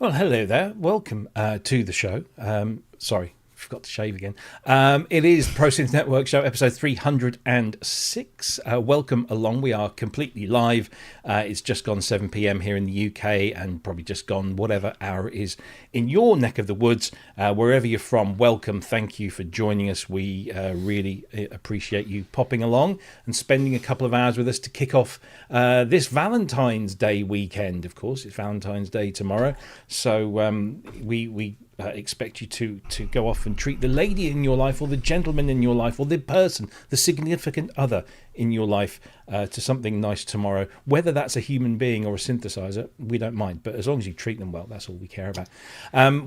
Well, hello there. Welcome to the show. Sorry, forgot to shave again. It is Pro Synth Network Show, episode 306. Welcome along. We are completely live. It's just gone 7 p.m. here in the UK and probably just gone whatever hour it is in your neck of the woods. Wherever you're from, welcome. Thank you for joining us. We really appreciate you popping along and spending a couple of hours with us to kick off this Valentine's Day weekend. Of course, it's Valentine's Day tomorrow. So we expect you to go off and treat the lady in your life or the gentleman in your life or the person, the significant other in your life to something nice tomorrow. Whether that's a human being or a synthesizer, we don't mind. But as long as you treat them well, that's all we care about.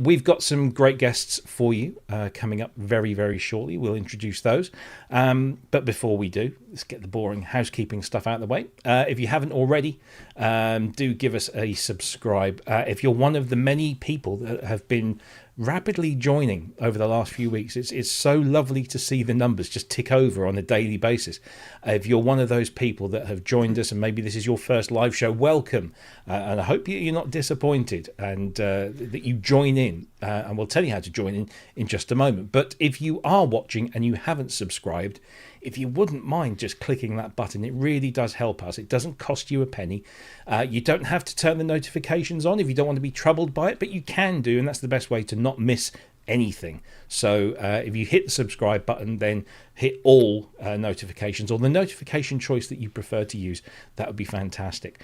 We've got some great guests for you coming up very, very shortly. We'll introduce those. But before we do, let's get the boring housekeeping stuff out of the way. If you haven't already, do give us a subscribe. If you're one of the many people that have been rapidly joining over the last few weeks, it's so lovely to see the numbers just tick over on a daily basis. If you're one of those people that have joined us and maybe this is your first live show, welcome, and I hope you're not disappointed and that you join in, and we'll tell you how to join in just a moment. But if you are watching and you haven't subscribed, if you wouldn't mind just clicking that button, it really does help us. It doesn't cost you a penny. You don't have to turn the notifications on if you don't want to be troubled by it, but you can do, and that's the best way to not miss anything. So if you hit the subscribe button, then hit all notifications, or the notification choice that you prefer to use. That would be fantastic.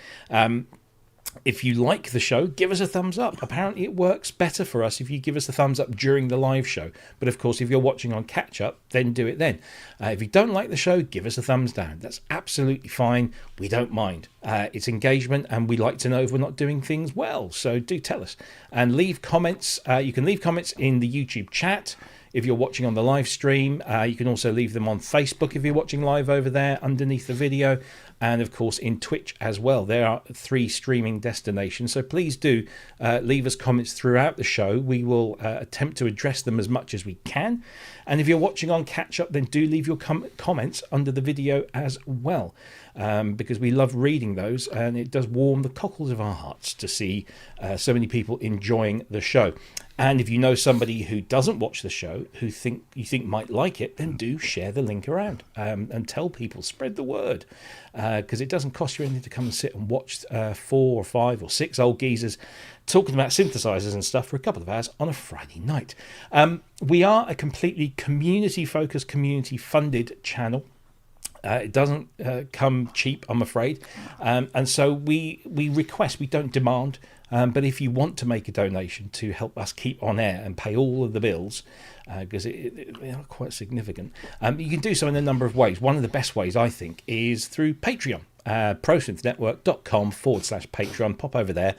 If you like the show, give us a thumbs up. Apparently it works better for us if you give us a thumbs up during the live show. But of course, if you're watching on catch up, then do it then. If you don't like the show, give us a thumbs down. That's absolutely fine. We don't mind. It's engagement and we like to know if we're not doing things well. So do tell us. And leave comments. You can leave comments in the YouTube chat. If you're watching on the live stream, you can also leave them on Facebook if you're watching live over there underneath the video. And of course in Twitch as well. There are 3 streaming destinations. So please do leave us comments throughout the show. We will attempt to address them as much as we can. And if you're watching on catch up, then do leave your comments under the video as well. Because we love reading those and it does warm the cockles of our hearts to see so many people enjoying the show. And if you know somebody who doesn't watch the show, who you think might like it, then do share the link around and tell people, spread the word, because it doesn't cost you anything to come and sit and watch 4 or 5 or 6 old geezers talking about synthesizers and stuff for a couple of hours on a Friday night. We are a completely community-focused, community-funded channel. It doesn't come cheap, I'm afraid. And so we request, we don't demand, but if you want to make a donation to help us keep on air and pay all of the bills, because they are quite significant, you can do so in a number of ways. One of the best ways, I think, is through Patreon. ProSynthNetwork.com/Patreon. Pop over there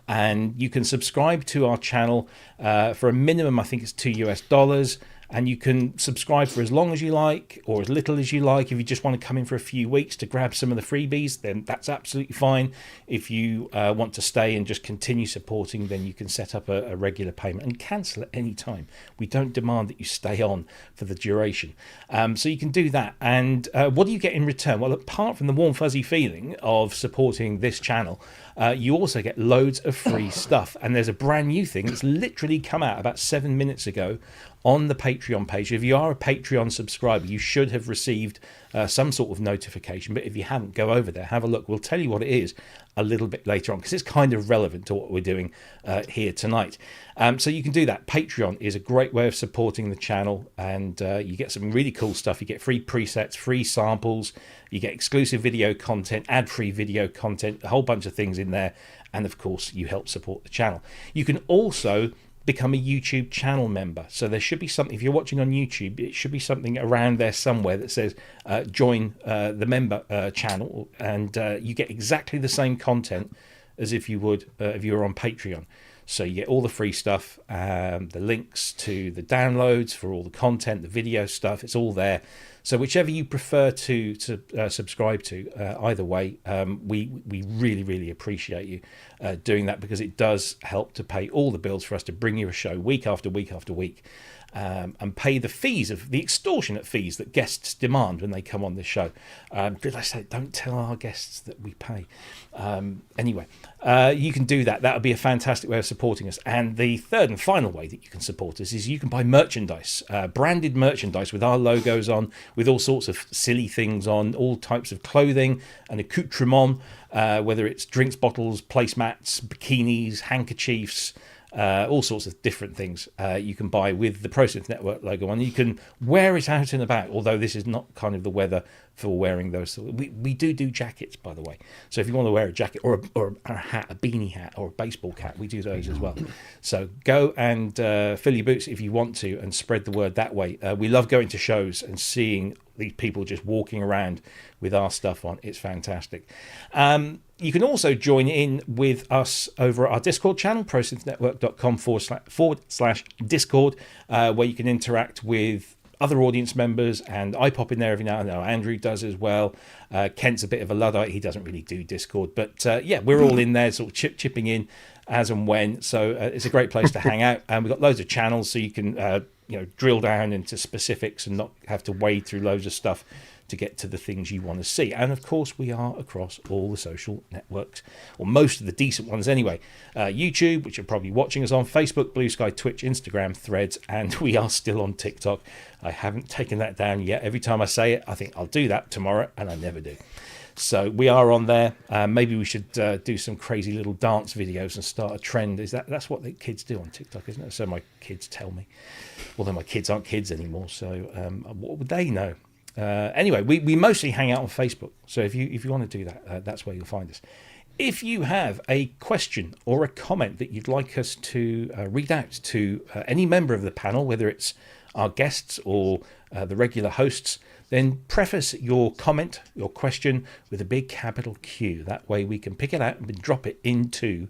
and you can subscribe to our channel for a minimum, I think it's $2. And you can subscribe for as long as you like or as little as you like. If you just want to come in for a few weeks to grab some of the freebies, then that's absolutely fine. If you want to stay and just continue supporting, then you can set up a regular payment and cancel at any time. We don't demand that you stay on for the duration. So you can do that. And what do you get in return? Well, apart from the warm fuzzy feeling of supporting this channel, you also get loads of free stuff. And there's a brand new thing that's literally come out about 7 minutes ago on the Patreon page. If you are a Patreon subscriber, you should have received some sort of notification. But if you haven't, go over there, have a look. We'll tell you what it is a little bit later on because it's kind of relevant to what we're doing here tonight. So you can do that. Patreon is a great way of supporting the channel, and you get some really cool stuff. You get free presets, free samples, you get exclusive video content, ad-free video content, a whole bunch of things in there. And of course, you help support the channel. You can also become a YouTube channel member. So there should be something, if you're watching on YouTube, it should be something around there somewhere that says join the member channel, and you get exactly the same content as if you would if you were on Patreon. So you get all the free stuff, the links to the downloads for all the content, the video stuff, it's all there. So whichever you prefer to subscribe to, either way, we really, really appreciate you doing that, because it does help to pay all the bills for us to bring you a show week after week after week. and pay the fees of the extortionate fees that guests demand when they come on this show. Did I say, don't tell our guests that we pay? Anyway, you can do that. That would be a fantastic way of supporting us. And the third and final way that you can support us is you can buy merchandise, branded merchandise with our logos on, with all sorts of silly things on, all types of clothing and accoutrement, whether it's drinks bottles, placemats, bikinis, handkerchiefs, all sorts of different things you can buy with the ProSynth Network logo on. You can wear it out and about, although this is not kind of the weather for wearing those. We do jackets, by the way. So if you want to wear a jacket or a hat, a beanie hat or a baseball cap, we do those as well. So go and fill your boots if you want to and spread the word that way. We love going to shows and seeing these people just walking around with our stuff on. It's fantastic. You can also join in with us over at our Discord channel, prosynthnetwork.com/Discord, where you can interact with other audience members, and I pop in there every now and then. Andrew does as well. Kent's a bit of a Luddite. He doesn't really do Discord. But yeah, we're all in there sort of chipping in as and when. So it's a great place to hang out. And we've got loads of channels so you can drill down into specifics and not have to wade through loads of stuff to get to the things you want to see. And of course, we are across all the social networks, or most of the decent ones anyway. YouTube, which you're probably watching us on, Facebook, Blue Sky, Twitch, Instagram, Threads, and we are still on TikTok. I haven't taken that down yet. Every time I say it, I think I'll do that tomorrow, and I never do. So we are on there. Maybe we should do some crazy little dance videos and start a trend. That's what the kids do on TikTok, isn't it? So my kids tell me. Although my kids aren't kids anymore, so what would they know? Anyway, we mostly hang out on Facebook. So if you want to do that, that's where you'll find us. If you have a question or a comment that you'd like us to read out to any member of the panel, whether it's our guests or the regular hosts, then preface your comment, your question, with a big capital Q. That way we can pick it out and drop it into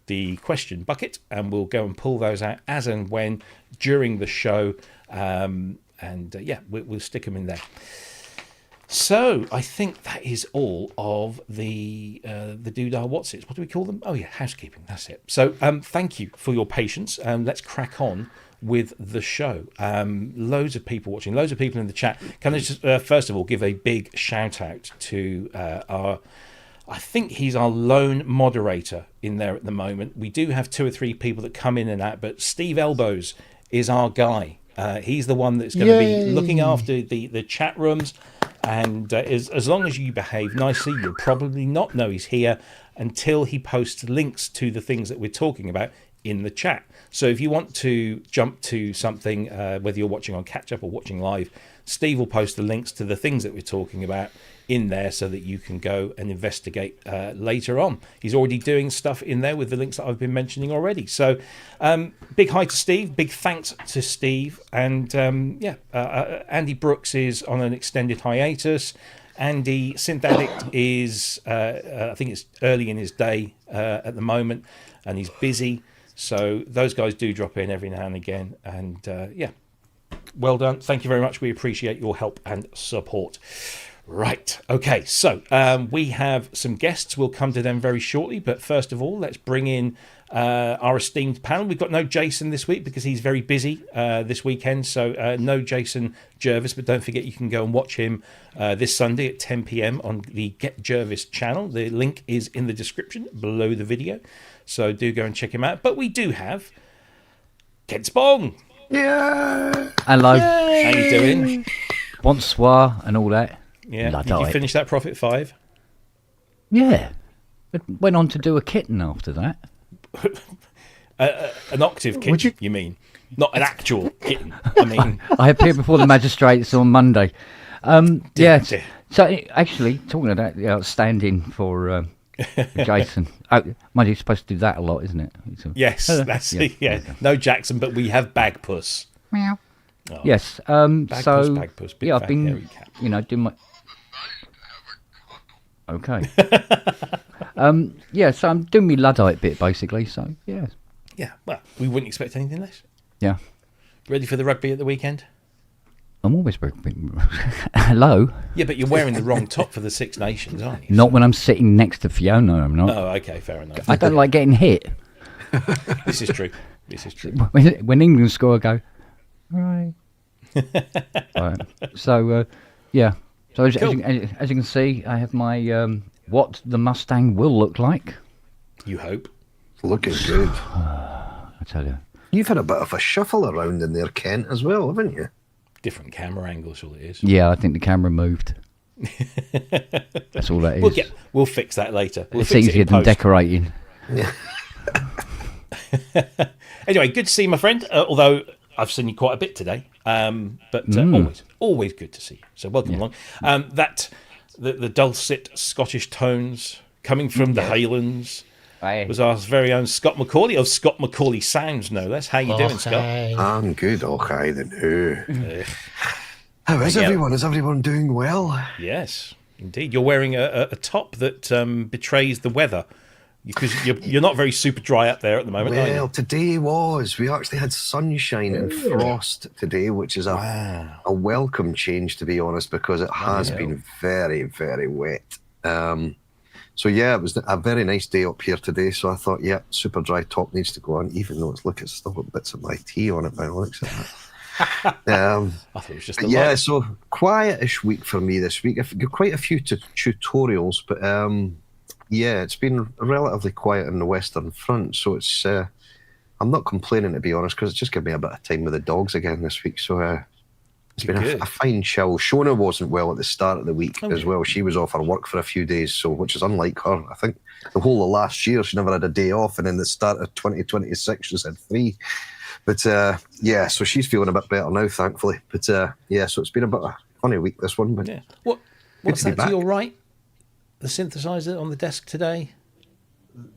the question bucket, and we'll go and pull those out as and when during the show. We'll stick them in there. So I think that is all of the doodah whatsits. What do we call them? Oh yeah, housekeeping. That's it. So thank you for your patience. Let's crack on with the show. Loads of people watching, loads of people in the chat. Can I just first of all give a big shout out to I think he's our lone moderator in there at the moment. We do have 2 or 3 people that come in and out, but Steve Elbows is our guy. He's the one that's going to be looking after the chat rooms, and as long as you behave nicely, you'll probably not know he's here until he posts links to the things that we're talking about in the chat. So if you want to jump to something, whether you're watching on catch up or watching live, Steve will post the links to the things that we're talking about in there so that you can go and investigate later on. He's already doing stuff in there with the links that I've been mentioning already. So big hi to Steve, big thanks to Steve. And Andy Brooks is on an extended hiatus. Andy Synth Addict is, I think it's early in his day at the moment, and he's busy. So those guys do drop in every now and again. And well done. Thank you very much. We appreciate your help and support. Right. Okay. So we have some guests. We'll come to them very shortly. But first of all, let's bring in our esteemed panel. We've got no Jason this week because he's very busy this weekend. So no Jason Jervis. But don't forget, you can go and watch him this Sunday at 10 p.m. on the Get Jervis channel. The link is in the description below the video. So do go and check him out. But we do have Ken Spong. Yeah. Hello. Yay. How you doing? Bonsoir and all that. Yeah. Did you finish that Prophet 5? Yeah. It went on to do a kitten after that. An octave kitten, you mean? Not an actual kitten. I mean, I appear before the magistrates on Monday. Dear. So actually, talking about standing for Jason. Mind you, you're supposed to do that a lot, isn't it? Yes, that's yeah. No Jackson, but we have Bagpuss. Meow. Oh. Yes. Bagpuss, big I've fat been, hairy cat. doing my. Okay. So I'm doing my Luddite bit basically. So yeah. Yeah. Well, we wouldn't expect anything less. Yeah. Ready for the rugby at the weekend? I'm always hello. Yeah, but you're wearing the wrong top for the Six Nations, aren't you? Not when I'm sitting next to Fiona. I'm not. Oh, okay, fair enough. I don't like getting hit. This is true. This is true. When England score, I go, Right. Right. So, yeah. So as, Cool. as you can see, I have my what the Mustang will look like. You hope. Looking good. I tell you. You've had a bit of a shuffle around in there, Kent, as well, haven't you? Different camera angles, all it is. Yeah, I think the camera moved. That's all that is. We'll fix that later. We'll It's fix easier it in than post. decorating. Anyway, good to see you, my friend. Although I've seen you quite a bit today, but always good to see you. So welcome along. The dulcet Scottish tones coming from the Highlands was our very own Scott McAuley of Scott McAuley Sounds, no less. How you doing, Scott? I'm good, okay then. How is everyone? Is everyone doing well? Yes, indeed. You're wearing a top that betrays the weather. Because you're not very super dry up there at the moment, are you? Well, today we actually had sunshine and frost today, which is a welcome change, to be honest, because it has been very, very wet. So yeah, it was a very nice day up here today. So I thought, super dry top needs to go on, even though it's still got bits of my tea on it by the looks of it. I thought it was just so quietish week for me this week. I've got quite a few tutorials, but it's been relatively quiet on the Western Front, so it's I'm not complaining, to be honest, because it's just given me a bit of time with the dogs again this week. So it's been a fine chill. Shona wasn't well at the start of the week as well. She was off her work for a few days, so which is unlike her. I think the whole of last year she never had a day off, and then the start of 2026 she's had 3. But so she's feeling a bit better now, thankfully. But so it's been a bit of a funny week, this one. But what's that to your right? The synthesizer on the desk today?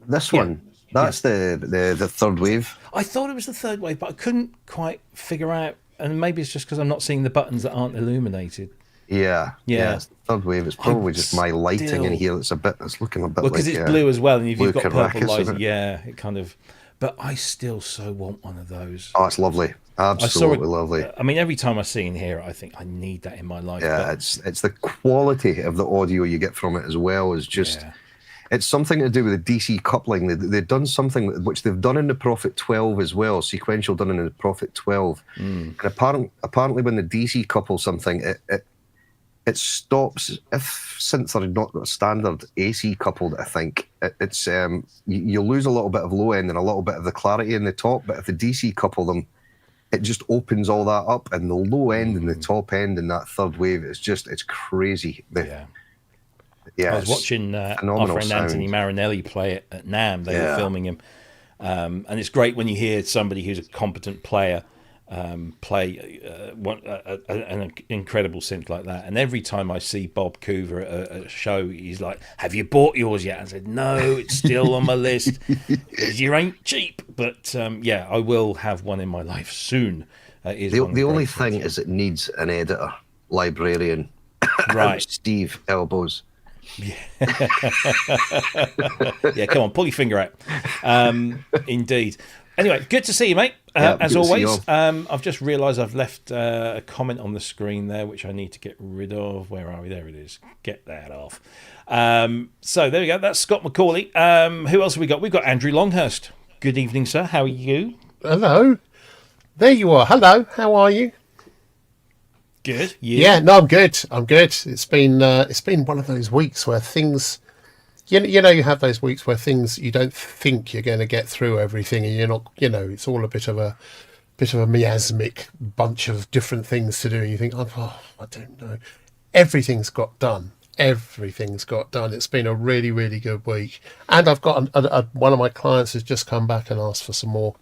This one? That's the third wave. I thought it was the third wave, but I couldn't quite figure out, and maybe it's just because I'm not seeing the buttons that aren't illuminated. Yeah, it's the third wave. It's probably just my lighting in here. It's looking a bit like... because it's blue as well, and if you've got purple Caracas, lights, it kind of... But I still so want one of those. Oh, it's lovely. Absolutely lovely. I mean, every time I see and hear it, I think I need that in my life. Yeah, it's the quality of the audio you get from it as well is just... Yeah. It's something to do with the DC coupling. They've done something which they've done in the Prophet 12 as well, sequential done in the Prophet 12. And apparently when the DC couple something, it stops, if synths are not standard AC coupled, I think, it's you lose a little bit of low end and a little bit of the clarity in the top, but if the DC couple them, it just opens all that up, and the low end and the top end in that third wave, it's crazy. I was watching our friend Anthony Marinelli play it at NAMM. They were filming him. And it's great when you hear somebody who's a competent player play an incredible synth like that. And every time I see Bob Coover at a show, he's like, "Have you bought yours yet?" I said, "No, it's still on my list. You ain't cheap." But I will have one in my life soon. The only thing is it needs an editor, librarian, right? Steve Elbows. Yeah, come on, pull your finger out. Indeed. Anyway, good to see you, mate. As always, I've just realised I've left a comment on the screen there, which I need to get rid of. Where are we? There it is. Get that off. So there we go. That's Scott McAuley. Who else have we got? We've got Andrew Longhurst. Good evening, sir. How are you? Hello. There you are. Hello. How are you? Good. Yeah. No, I'm good. It's been one of those weeks where things, you have those weeks where things you don't think you're going to get through everything, and you're not. It's all a bit of a miasmic bunch of different things to do. And you think, I don't know. Everything's got done. It's been a really, really good week, and I've got one of my clients has just come back and asked for some more.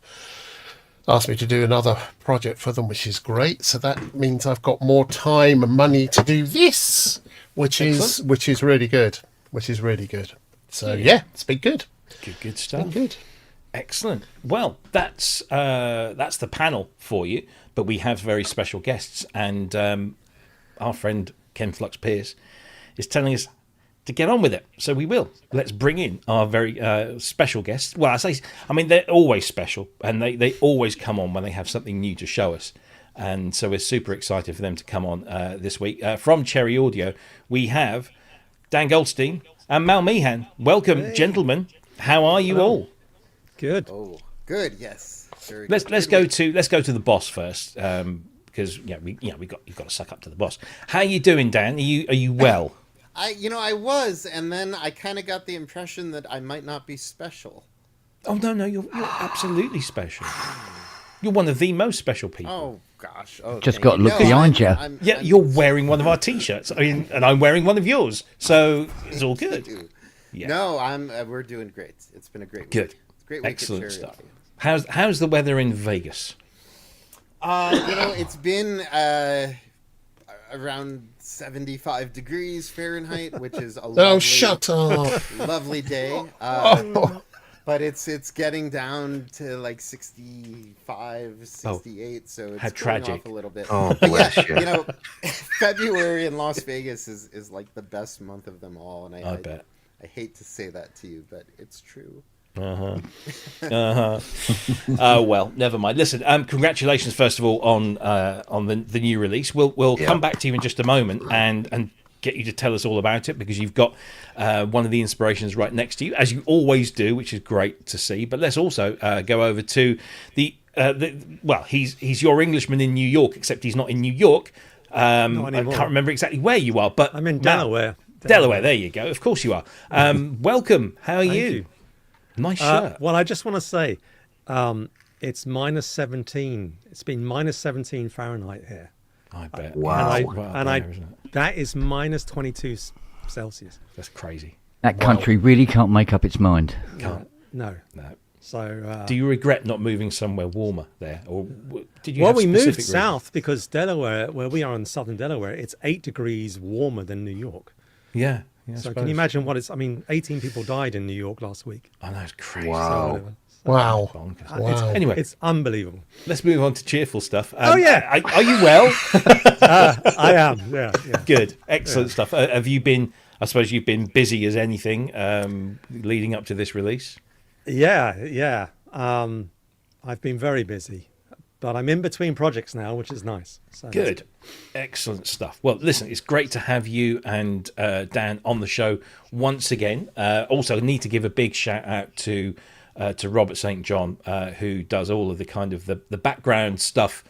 Asked me to do another project for them, which is great. So that means I've got more time and money to do this, which is really good. So it's been good. Good stuff. Been good. Excellent. Well, that's the panel for you, but we have very special guests, and our friend Ken Flux Pierce is telling us to get on with it. So we will. Let's bring in our very special guests. Well, I mean, they're always special, and they always come on when they have something new to show us. And so we're super excited for them to come on this week. From Cherry Audio, we have Dan Goldstein and Mal Meehan. Welcome, gentlemen. How are you all? Good. Oh, good, yes. Very let's good go week. to the boss first, because you've got to suck up to the boss. How are you doing, Dan? Are you well? I was, and then I kind of got the impression that I might not be special. Oh no, you're absolutely special. You're one of the most special people. Oh gosh! Oh, Just got to look behind you. Yeah, you're wearing one of our T-shirts. I mean, and I'm wearing one of yours, so it's all good. Yeah. No, we're doing great. It's been a great week. Good. It's a great week. Excellent stuff. How's the weather in Vegas? It's been around 75 degrees Fahrenheit, which is a lovely, shut up. lovely day. But it's getting down to like 65, 68, so it's how cooling tragic. off a little bit. Oh, bless you. February in Las Vegas is like the best month of them all, and I bet. I hate to say that to you, but it's true. Oh well, never mind. Listen, congratulations first of all on the new release. We'll come back to you in just a moment and get you to tell us all about it, because you've got one of the inspirations right next to you, as you always do, which is great to see. But let's also go over to he's your Englishman in New York, except he's not in New York. I can't remember exactly where you are, but I'm in Delaware. Delaware, there you go. Of course you are. Welcome. How are Thank you? you. Nice shirt. Well, I just want to say, it's minus 17. It's been minus 17 Fahrenheit here. I bet. Wow. That is minus 22 Celsius. That's crazy. That country really can't make up its mind. Can't. No. No. So. Do you regret not moving somewhere warmer there, or did you? Well, have we specific moved reasons? south because Delaware, where we are in southern Delaware, it's 8 degrees warmer than New York. Yeah. I So suppose. can you imagine what it's? I mean, 18 people died in New York last week. I know, it's crazy. Wow. Wow. Bonkers. Wow. Anyway, It's unbelievable. let's move on to cheerful stuff. Oh, yeah. Are you well? I am. Yeah. Good. Excellent stuff. Have you been? I suppose you've been busy as anything leading up to this release. Yeah. I've been very busy, but I'm in between projects now, which is nice. So Good. Excellent stuff. Well, listen, it's great to have you and Dan on the show once again. Also, need to give a big shout out to Robert St. John, who does all of the kind of the background stuff.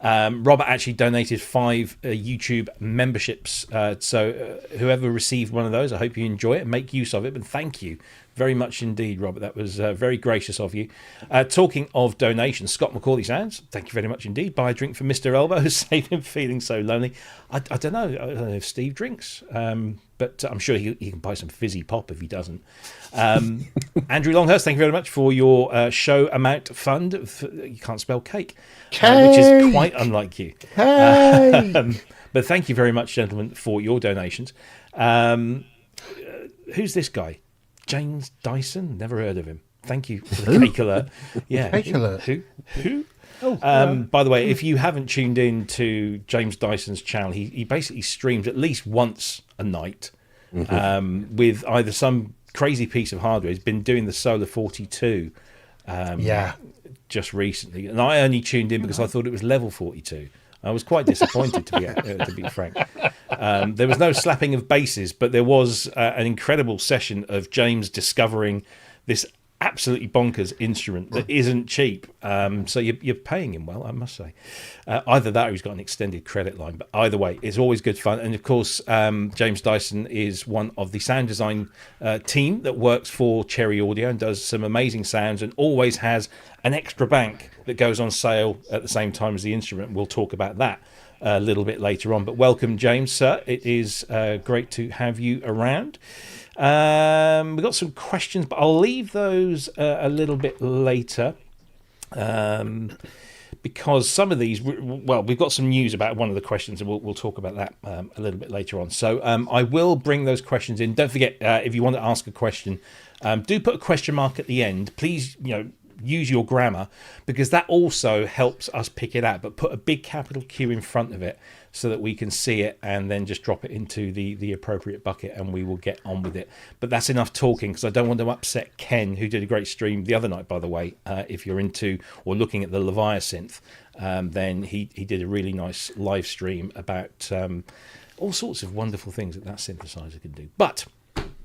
Robert actually donated 5 YouTube memberships. So whoever received one of those, I hope you enjoy it and make use of it. But thank you very much indeed, Robert. That was very gracious of you. Talking of donations, Scott McAuley sounds, thank you very much indeed. Buy a drink for Mr. Elbow, save him feeling so lonely. I don't know if Steve drinks, but I'm sure he can buy some fizzy pop if he doesn't. Andrew Longhurst, thank you very much for your show amount fund. You can't spell cake, which is quite unlike you. But thank you very much, gentlemen, for your donations. Who's this guy? James Dyson? Never heard of him. Thank you for the cake alert. Yeah. Cake alert. Who? By the way, if you haven't tuned in to James Dyson's channel, he basically streams at least once a night with either some crazy piece of hardware. He's been doing the Solar 42 just recently, and I only tuned in because I thought it was level 42. I was quite disappointed, to be frank. There was no slapping of basses, but there was an incredible session of James discovering this absolutely bonkers instrument that isn't cheap. So you're paying him well, I must say. Either that or he's got an extended credit line. But either way, it's always good fun. And of course, James Dyson is one of the sound design team that works for Cherry Audio and does some amazing sounds and always has an extra bank that goes on sale at the same time as the instrument. We'll talk about that a little bit later on. But welcome, James, sir. It is great to have you around. We've got some questions, but I'll leave those a little bit later because some of these, we've got some news about one of the questions, and we'll talk about that a little bit later on. So I will bring those questions in. Don't forget, if you want to ask a question, do put a question mark at the end. Please, use your grammar, because that also helps us pick it out, but put a big capital Q in front of it so that we can see it, and then just drop it into the appropriate bucket and we will get on with it. But that's enough talking, because I don't want to upset Ken, who did a great stream the other night, by the way. If you're into or looking at the Leviasynth, then he did a really nice live stream about all sorts of wonderful things that synthesizer can do. But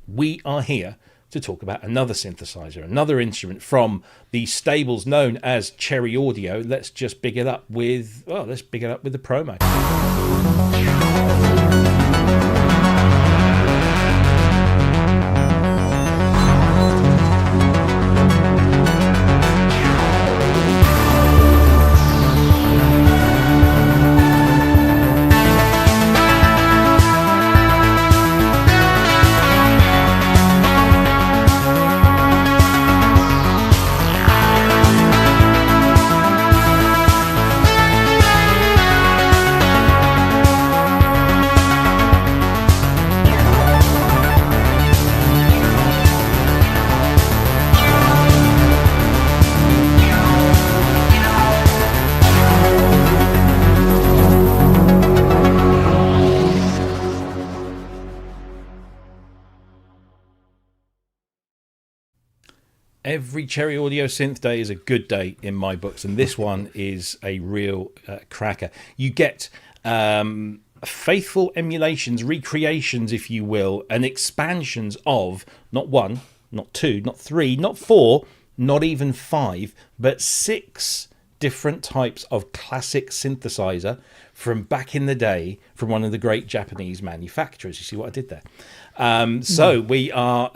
we are here to talk about another synthesizer, another instrument from the stables known as Cherry Audio. Let's just big it up with, let's big it up with the promo. Every Cherry Audio Synth Day is a good day in my books, and this one is a real cracker. You get faithful emulations, recreations, if you will, and expansions of not one, not two, not three, not four, not even five, but 6 different types of classic synthesizer from back in the day from one of the great Japanese manufacturers. You see what I did there? So we are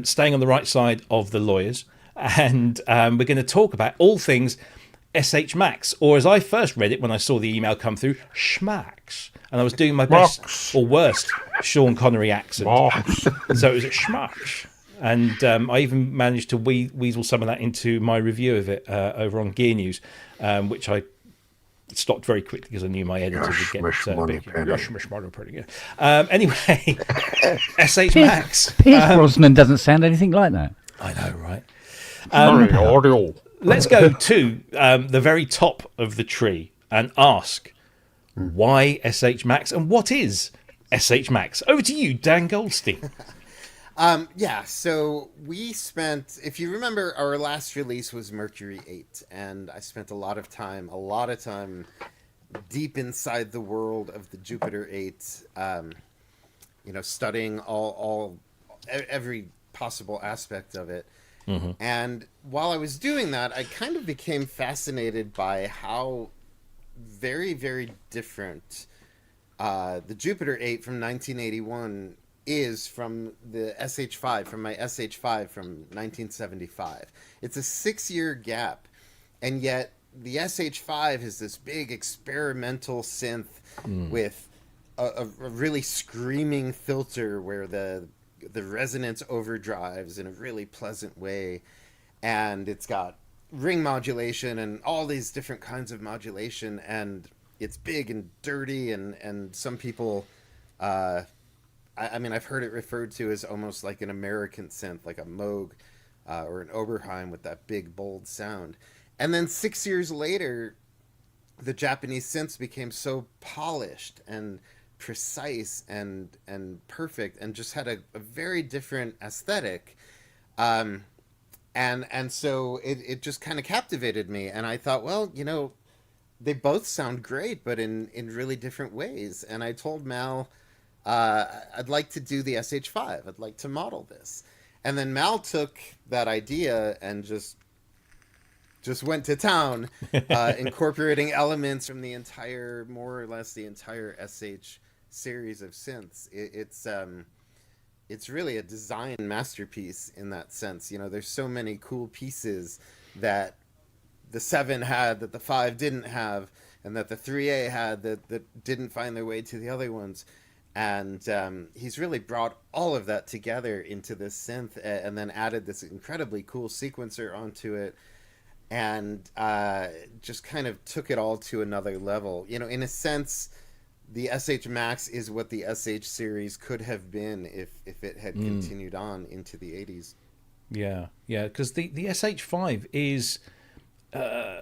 staying on the right side of the lawyers, and we're going to talk about all things SH Max, or as I first read it when I saw the email come through, Schmax. And I was doing my best or worst Sean Connery accent. So it was a Schmax. And I even managed to weasel some of that into my review of it over on Gear News, which I stopped very quickly because I knew my editor would get big. Anyway, SH Max. Pierce Brosnan doesn't sound anything like that. I know, right? Let's go to the very top of the tree and ask why SH Max and what is SH Max? Over to you, Dan Goldstein. So we spent, if you remember, our last release was Mercury 8, and I spent a lot of time deep inside the world of the Jupiter 8, studying every possible aspect of it. Mm-hmm. And while I was doing that, I kind of became fascinated by how very, very different the Jupiter 8 from 1981 is from the SH5, from my SH5 from 1975. It's a 6-year gap, and yet the SH5 is this big experimental synth with a really screaming filter where the resonance overdrives in a really pleasant way, and it's got ring modulation and all these different kinds of modulation, and it's big and dirty, and some people I've heard it referred to as almost like an American synth, like a Moog or an Oberheim with that big bold sound. And then 6 years later, the Japanese synths became so polished and precise and perfect, and just had a very different aesthetic, and so it just kind of captivated me, and I thought, well, they both sound great, but in really different ways. And I told Mal, I'd like to do the SH5, I'd like to model this. And then Mal took that idea and just went to town, incorporating elements from more or less the entire SH series of synths. It's really a design masterpiece in that sense. There's so many cool pieces that the 7 had that the 5 didn't have, and that the 3A had that didn't find their way to the other ones. And he's really brought all of that together into this synth, and then added this incredibly cool sequencer onto it, and just kind of took it all to another level. In a sense, the SH Max is what the SH series could have been if it had continued on into the 80s. Yeah, because the SH5 is... I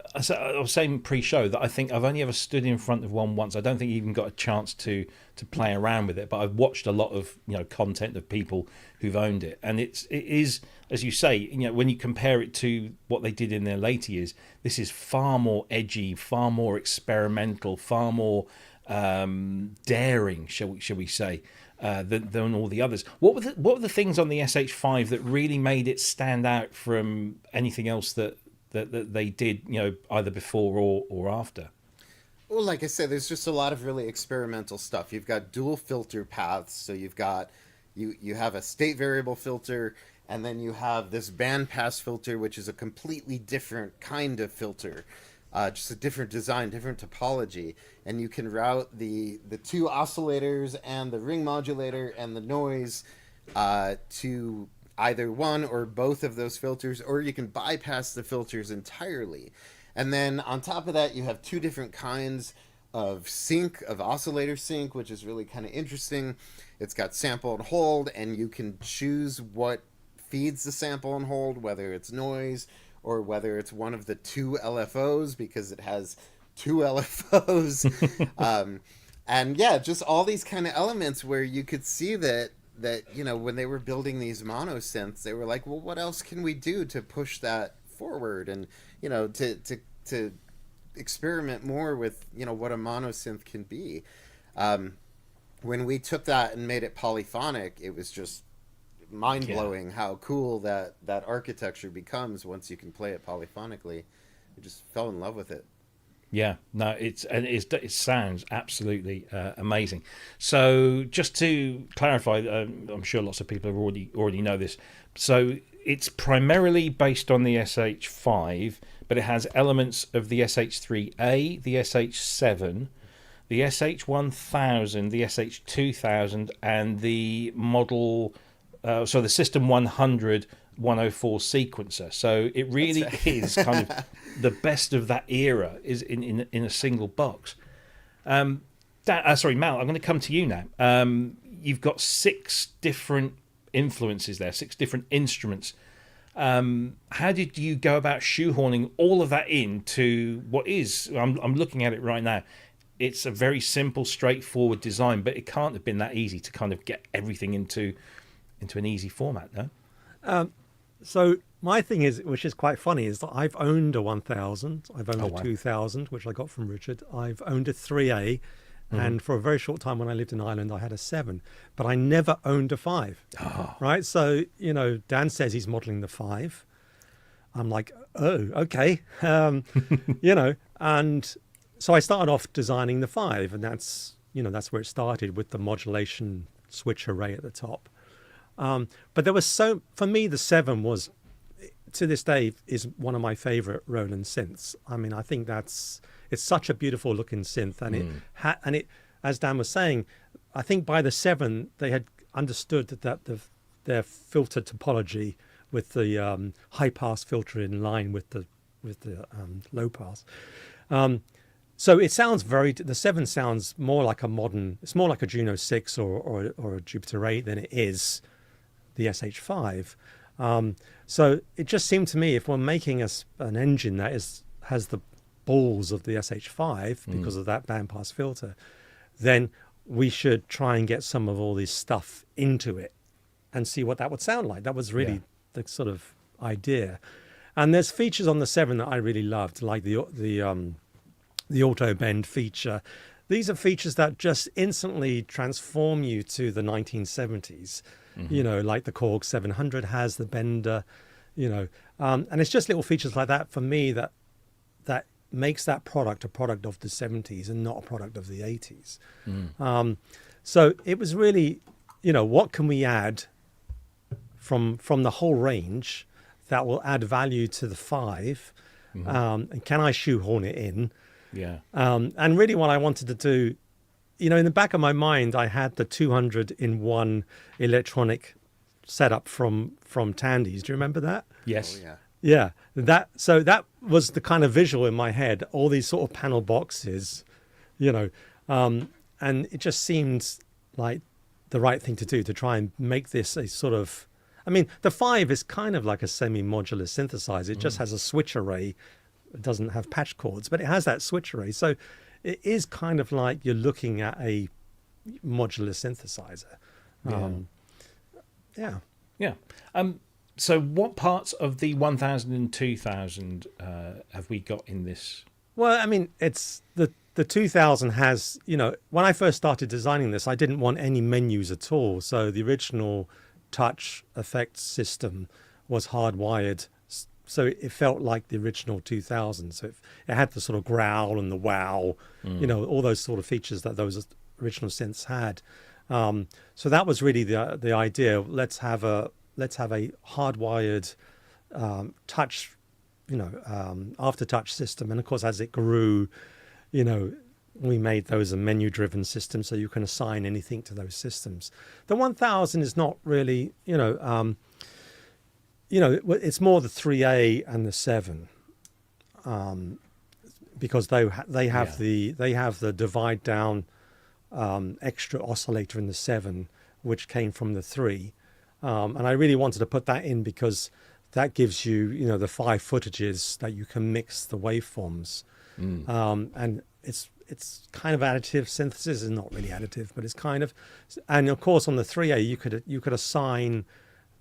was saying pre-show that I think I've only ever stood in front of one once. I don't think I even got a chance to play around with it, but I've watched a lot of content of people who've owned it, and it is, as you say, when you compare it to what they did in their later years, this is far more edgy, far more experimental, far more daring, shall we say. than all the others. What were the things on the SH5 that really made it stand out from anything else that they did, either before or after? Well, like I said, there's just a lot of really experimental stuff. You've got dual filter paths, so you've got you have a state variable filter, and then you have this bandpass filter, which is a completely different kind of filter, just a different design, different topology, and you can route the two oscillators and the ring modulator and the noise to either one or both of those filters, or you can bypass the filters entirely. And then on top of that, you have two different kinds of sync, of oscillator sync, which is really kind of interesting. It's got sample and hold, and you can choose what feeds the sample and hold, whether it's noise or whether it's one of the two LFOs, because it has two LFOs. And yeah, just all these kind of elements where you could see that when they were building these mono synths, they were like, well, what else can we do to push that forward, and to experiment more with what a mono synth can be. When we took that and made it polyphonic, it was just mind-blowing how cool that architecture becomes once you can play it polyphonically. I just fell in love with it. Yeah, no, it sounds absolutely amazing. So just to clarify, I'm sure lots of people have already know this. So it's primarily based on the SH5, but it has elements of the SH3A, the SH7, the SH1000, the SH2000, and the model, the System 100 104 sequencer. So it really is kind of the best of that era is in a single box. Mal, I'm going to come to you now. You've got 6 different influences there, 6 different instruments. How did you go about shoehorning all of that into what is, I'm looking at it right now, it's a very simple, straightforward design, but it can't have been that easy to kind of get everything into an easy format, no? So my thing is, which is quite funny, is that I've owned a 1000, I've owned a 2000, which I got from Richard. I've owned a 3A, and for a very short time when I lived in Ireland, I had a 7, but I never owned a 5. Oh. Right? So, Dan says he's modeling the 5. I'm like, oh, okay. And so I started off designing the 5, and that's where it started, with the modulation switch array at the top. But there was for me, the 7 was, to this day, is one of my favorite Roland synths. I mean, I think it's such a beautiful looking synth, and it, as Dan was saying, I think by the 7 they had understood that their filter topology with the high pass filter in line with the low pass. So it sounds the 7 sounds more like it's more like a Juno 6 or a Jupiter 8 than it is the SH5. So it just seemed to me, if we're making an engine that has the balls of the SH5 because of that bandpass filter, then we should try and get some of all this stuff into it and see what that would sound like. That was really the sort of idea. And there's features on the 7 that I really loved, like the auto bend feature. These are features that just instantly transform you to the 1970s. Like the Korg 700 has the bender, and it's just little features like that for me that makes that product a product of the 70s and not a product of the 80s. So it was really, what can we add from the whole range that will add value to the 5, and can I shoehorn it in? Yeah. And really what I wanted to do, in the back of my mind, I had the 200-in-1 electronic setup from Tandy's. Do you remember that? Yes. Oh, yeah. Yeah. That was the kind of visual in my head, all these sort of panel boxes, and it just seemed like the right thing to do, to try and make this a sort of, the 5 is kind of like a semi-modular synthesizer. It just has a switch array. It doesn't have patch cords, but it has that switch array. So it is kind of like you're looking at a modular synthesizer. Yeah. So what parts of the 1000 and 2000 have we got in this? Well, it's the the 2000 has, when I first started designing this, I didn't want any menus at all. So the original touch effects system was hardwired. So it felt like the original 2000. So it had the sort of growl and the wow, all those sort of features that those original synths had. So that was really the idea. Let's have a hardwired touch, after touch system. And of course, as it grew, we made those a menu-driven system, so you can assign anything to those systems. The 1000 is not really, it's more the 3A and the 7, because they have the divide down extra oscillator in the 7, which came from the 3, and I really wanted to put that in because that gives you, the 5 footages that you can mix the waveforms, and it's kind of additive synthesis. Is not really additive, but it's kind of, and of course on the 3A you could assign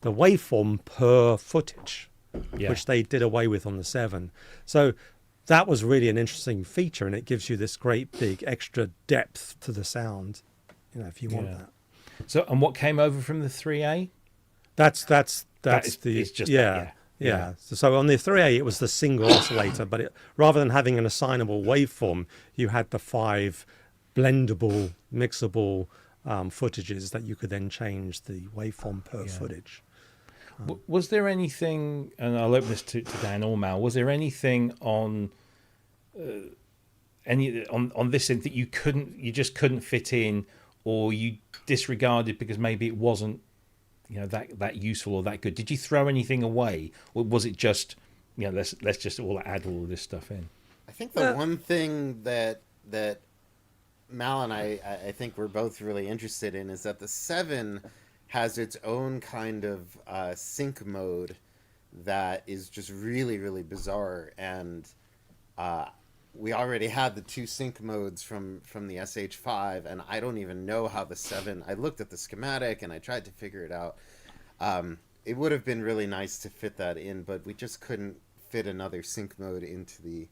the waveform per footage, which they did away with on the 7. So that was really an interesting feature, and it gives you this great big extra depth to the sound, if you want that. So, and what came over from the 3A? That's Yeah. So on the 3A, it was the single oscillator, but rather than having an assignable waveform, you had the 5 blendable, mixable footages that you could then change the waveform per footage. Was there anything, and I'll open this to Dan or Mal, was there anything on this synth that you just couldn't fit in, or you disregarded because maybe it wasn't that useful or that good? Did you throw anything away, or was it just let's just add all of this stuff in? I think the one thing that Mal and I think we're both really interested in is that the 7 has its own kind of sync mode that is just really, really bizarre, and we already had the 2 sync modes from the SH5, and I don't even know how the 7. I looked at the schematic and I tried to figure it out. It would have been really nice to fit that in, but we just couldn't fit another sync mode into the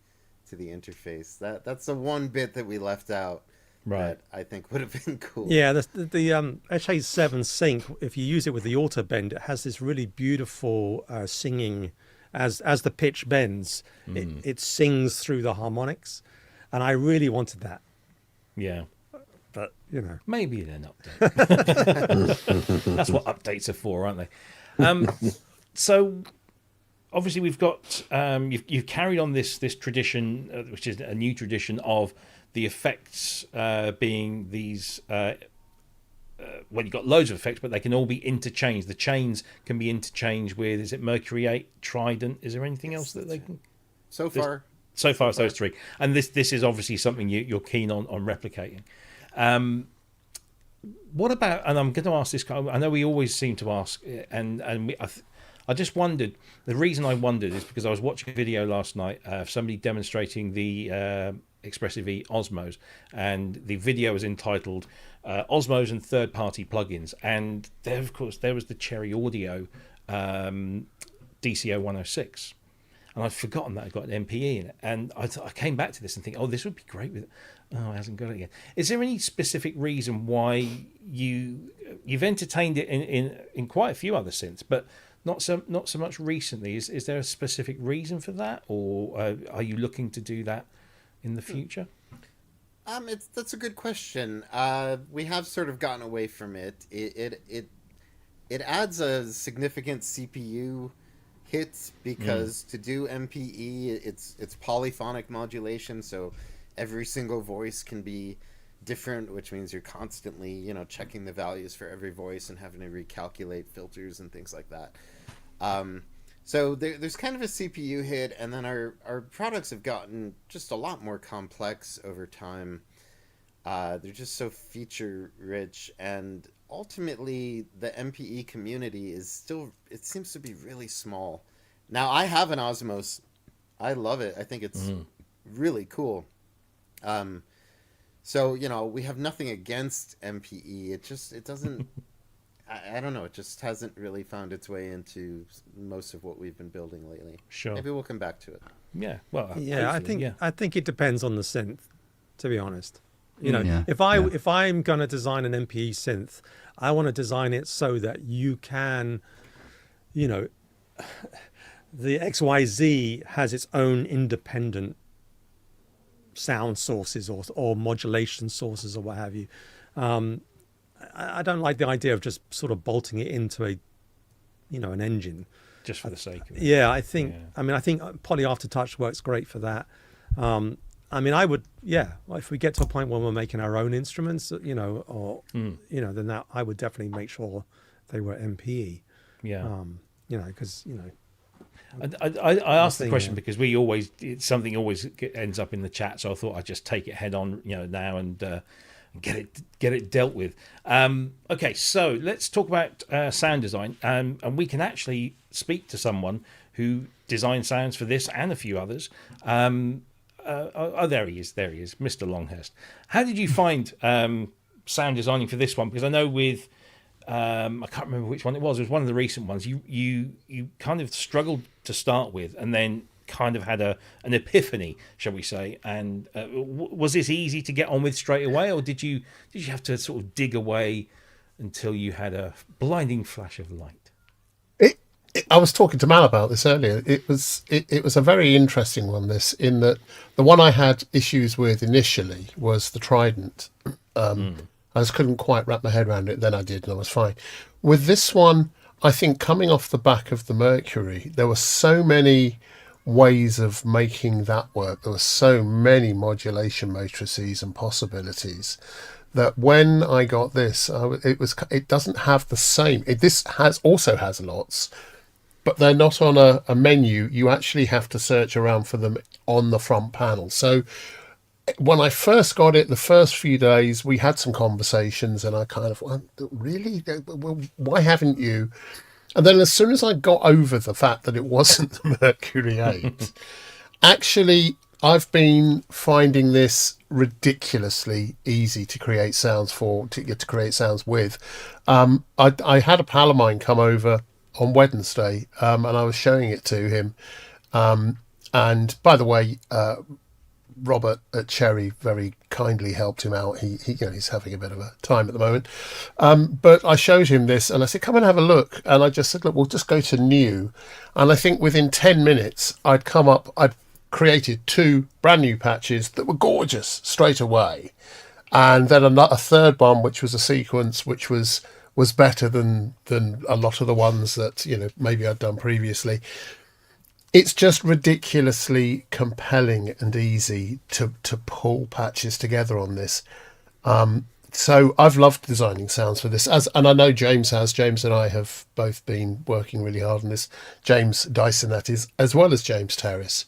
interface. That's the one bit that we left out. Right. That I think would have been cool. Yeah, the SH7 sync, if you use it with the auto bend, it has this really beautiful singing. As the pitch bends, it sings through the harmonics, and I really wanted that. Yeah. But maybe in an update. That's what updates are for, aren't they? So obviously we've got you've carried on this tradition, which is a new tradition of the effects being these. Well, you've got loads of effects, but they can all be interchanged. The chains can be interchanged with, is it Mercury 8, Trident? Is there anything else that they can? So far, it's those 3. And this is obviously something you're keen on replicating. What about, and I'm going to ask this, I know we always seem to ask, I just wondered, the reason I wondered is because I was watching a video last night of somebody demonstrating the Expressive E Osmos, and the video was entitled Osmos and Third-Party Plugins, and there, of course, there was the Cherry Audio DCO 106, and I'd forgotten that I'd got an MPE in it, and I came back to this and think, oh, this would be great with it. Oh, it hasn't got it again. Is there any specific reason why you've entertained it in quite a few other synths, but not so much recently? Is there a specific reason for that, or are you looking to do that in the future? That's a good question. We have sort of gotten away from it. It adds a significant CPU hit because to do MPE, it's polyphonic modulation, so every single voice can be different, which means you're constantly checking the values for every voice and having to recalculate filters and things like that. So there's kind of a CPU hit, and then our products have gotten just a lot more complex over time. They're just so feature rich, and ultimately the MPE community is still, it seems to be really small. Now, I have an Osmos. I love it. I think it's really cool. So, we have nothing against MPE. It doesn't, I don't know, it just hasn't really found its way into most of what we've been building lately. Sure. Maybe we'll come back to it. Yeah. Well, I think it depends on the synth. to be honest. You know, Yeah, if I'm going to design an MPE synth, I want to design it so that you can, you know, the XYZ has its own independent sound sources or modulation sources or what have you. I don't like the idea of just sort of bolting it into a, you know, an engine. Just for the sake of it. Yeah, I think. Yeah. I mean, I think Poly Aftertouch works great for that. I mean, I would. Yeah, if we get to a point where we're making our own instruments, you know, or you know, then that I would definitely make sure they were MPE. Yeah. You know, because you know. I asked the question because something always ends up in the chat, so I thought I'd just take it head on, you know, now and get it dealt with. Okay, so let's talk about sound design, and we can actually speak to someone who designed sounds for this and a few others. There he is, Mr. Longhurst. How did you find sound designing for this one? Because I know with I can't remember which one it was. It was one of the recent ones. You kind of struggled to start with, and then kind of had an epiphany, shall we say? And was this easy to get on with straight away, or did you have to sort of dig away until you had a blinding flash of light? I was talking to Mal about this earlier. It was a very interesting one. This, in that the one I had issues with initially was the Trident. I just couldn't quite wrap my head around it. Then I did, and I was fine. With this one, I think coming off the back of the Mercury, there were so many ways of making that work. There were so many modulation matrices and possibilities that when I got this, it doesn't have the same. This also has lots, but they're not on a menu. You actually have to search around for them on the front panel. So when I first got it, the first few days, we had some conversations, and I kind of went, really? Well, why haven't you? And then as soon as I got over the fact that it wasn't the Mercury 8, actually, I've been finding this ridiculously easy to create sounds to create sounds with. I had a pal of mine come over on Wednesday, and I was showing it to him. And by the way, Robert at Cherry very kindly helped him out. He's having a bit of a time at the moment. But I showed him this and I said, come and have a look. And I just said, look, we'll just go to new. And I think within 10 minutes, I'd created 2 brand new patches that were gorgeous straight away. And then a third one, which was a sequence, which was better than a lot of the ones that, you know, maybe I'd done previously. It's just ridiculously compelling and easy to pull patches together on this. So I've loved designing sounds for this, and I know James has. James and I have both been working really hard on this. James Dyson, that is, as well as James Terrace.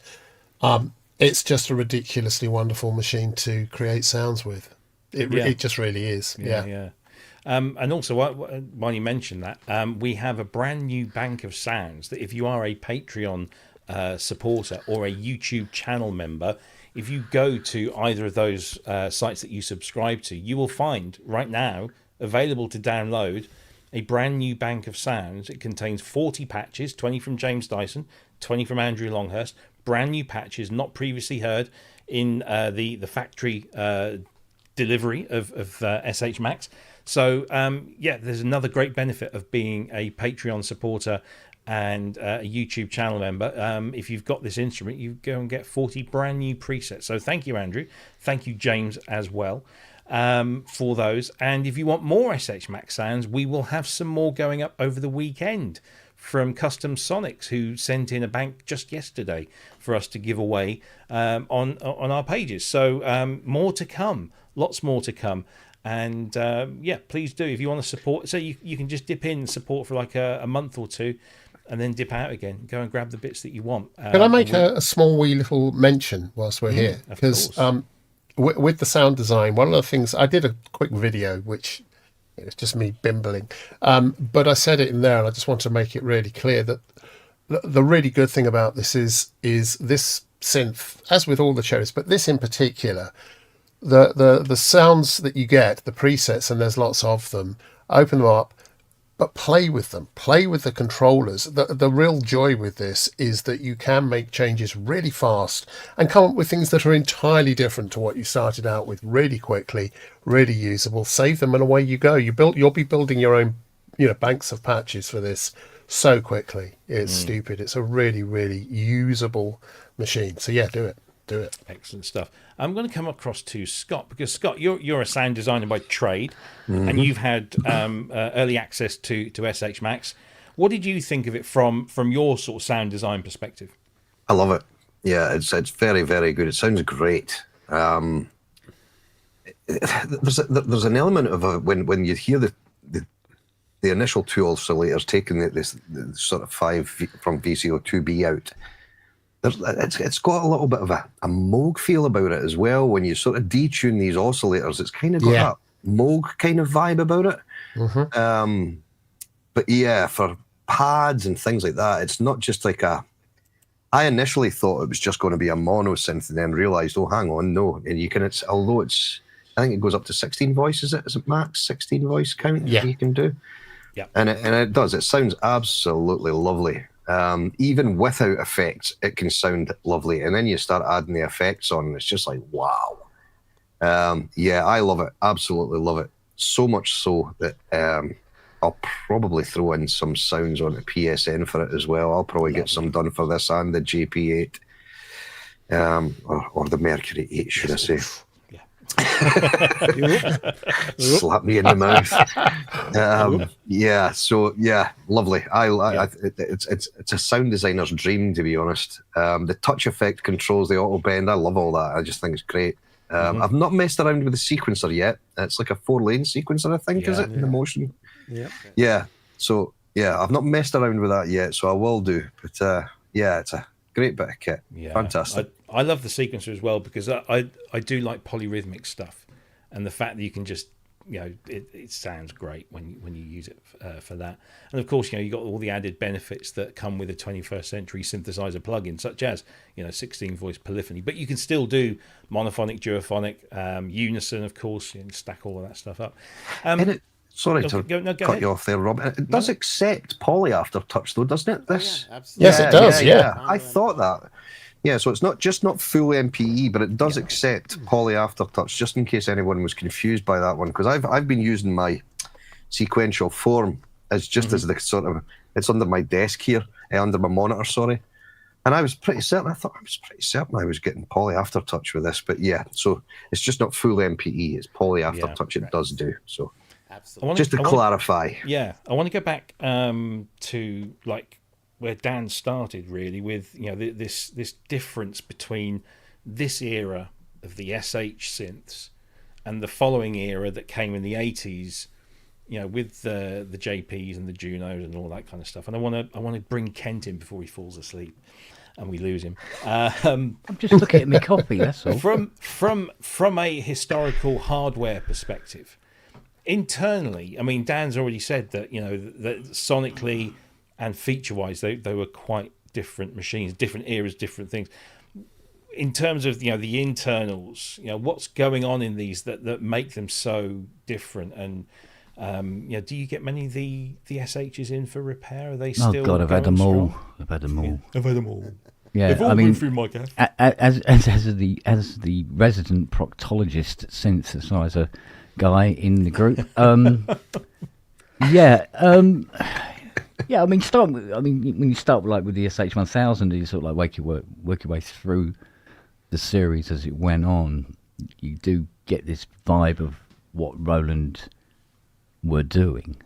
It's just a ridiculously wonderful machine to create sounds with. It just really is. Yeah. And also, while you mentioned that, we have a brand new bank of sounds that if you are a Patreon supporter or a YouTube channel member, if you go to either of those sites that you subscribe to, you will find right now available to download a brand new bank of sounds. It contains 40 patches, 20 from James Dyson, 20 from Andrew Longhurst, brand new patches not previously heard in the factory delivery of SH Max. So there's another great benefit of being a Patreon supporter and a YouTube channel member. If you've got this instrument, you go and get 40 brand new presets. So thank you, Andrew. Thank you, James, as well, for those. And if you want more SH Max sounds, we will have some more going up over the weekend from Custom Sonics, who sent in a bank just yesterday for us to give away on our pages. So more to come, lots more to come. And please do, if you want to support. So you can just dip in and support for like a month or two, and then dip out again. Go and grab the bits that you want. Can I make a small wee little mention whilst we're here? Because with the sound design, one of the things I did a quick video, which it's just me bimbling, but I said it in there, and I just want to make it really clear that the really good thing about this is this synth, as with all the Cherries, but this in particular. The sounds that you get, the presets, and there's lots of them, open them up, but play with them, play with the controllers. The real joy with this is that you can make changes really fast and come up with things that are entirely different to what you started out with really quickly, really usable. Save them and away you go. You'll be building your own, banks of patches for this so quickly. It's stupid. It's a really, really usable machine. So yeah, do it. Excellent stuff. I'm going to come across to Scott, because Scott, you're a sound designer by trade, and you've had early access to SH Max. What did you think of it from your sort of sound design perspective? I love it. Yeah, it's very, very good. It sounds great. There's an element of when you hear the initial two oscillators taking this sort of 5 from VCO2B out. It's got a little bit of a Moog feel about it as well. When you sort of detune these oscillators, it's kind of got that Moog kind of vibe about it. But yeah, for pads and things like that, it's not just like I initially thought it was just going to be a mono synth, and then realized, oh, hang on, no. And you can, I think it goes up to 16 voices. Is it max 16 voice count that you can do? Yeah, and it does. It sounds absolutely lovely. Even without effects, it can sound lovely. And then you start adding the effects on, and it's just like, wow. Yeah, I love it. Absolutely love it. So much so that I'll probably throw in some sounds on the PSN for it as well. I'll probably get some done for this and the JP8. Or the Mercury 8, should I say. Slap me in the mouth. Lovely. It's a sound designer's dream, to be honest. The touch effect controls, the auto bend, I love all that. I just think it's great. I've not messed around with the sequencer yet. It's like a 4-lane sequencer, I think, is it? The motion. Yeah. So I've not messed around with that yet, so I will do. But it's a great bit of kit. Fantastic. I love the sequencer as well, because I do like polyrhythmic stuff, and the fact that you can just, it sounds great when you use it for that. And of course, you got all the added benefits that come with a 21st century synthesizer plugin, such as 16 voice polyphony. But you can still do monophonic, duophonic, unison, of course, stack all of that stuff up. Sorry to cut you off there, Rob. It does accept poly aftertouch, though, doesn't it? This? Yeah, absolutely. Yes, it does. Yeah. I thought that. Yeah, so it's not full MPE, but it does accept poly aftertouch, just in case anyone was confused by that one. Because I've been using my sequential form as just as the sort of, it's under my desk here, under my monitor, sorry. And I was pretty certain, I was getting poly aftertouch with this. But yeah, so it's just not full MPE, it's poly aftertouch. It does do. So absolutely. Just to clarify. I want to go back to like where Dan started, really, with this difference between this era of the SH synths and the following era that came in the 80s, with the JPs and the Junos and all that kind of stuff. And I want to bring Kent in before he falls asleep and we lose him. I'm just looking at my copy, that's all. From a historical hardware perspective, internally, I mean, Dan's already said that that sonically and feature-wise, they were quite different machines, different eras, different things. In terms of the internals, what's going on in these that make them so different? And do you get many of the SHs in for repair? Are they still? Oh God, I've had them all. I've had them all. Yeah, they've all been through my gaff. As the resident proctologist synthesizer guy in the group, Yeah, I mean, when you start with the SH1000, you sort of like work your way through the series as it went on. You do get this vibe of what Roland were doing.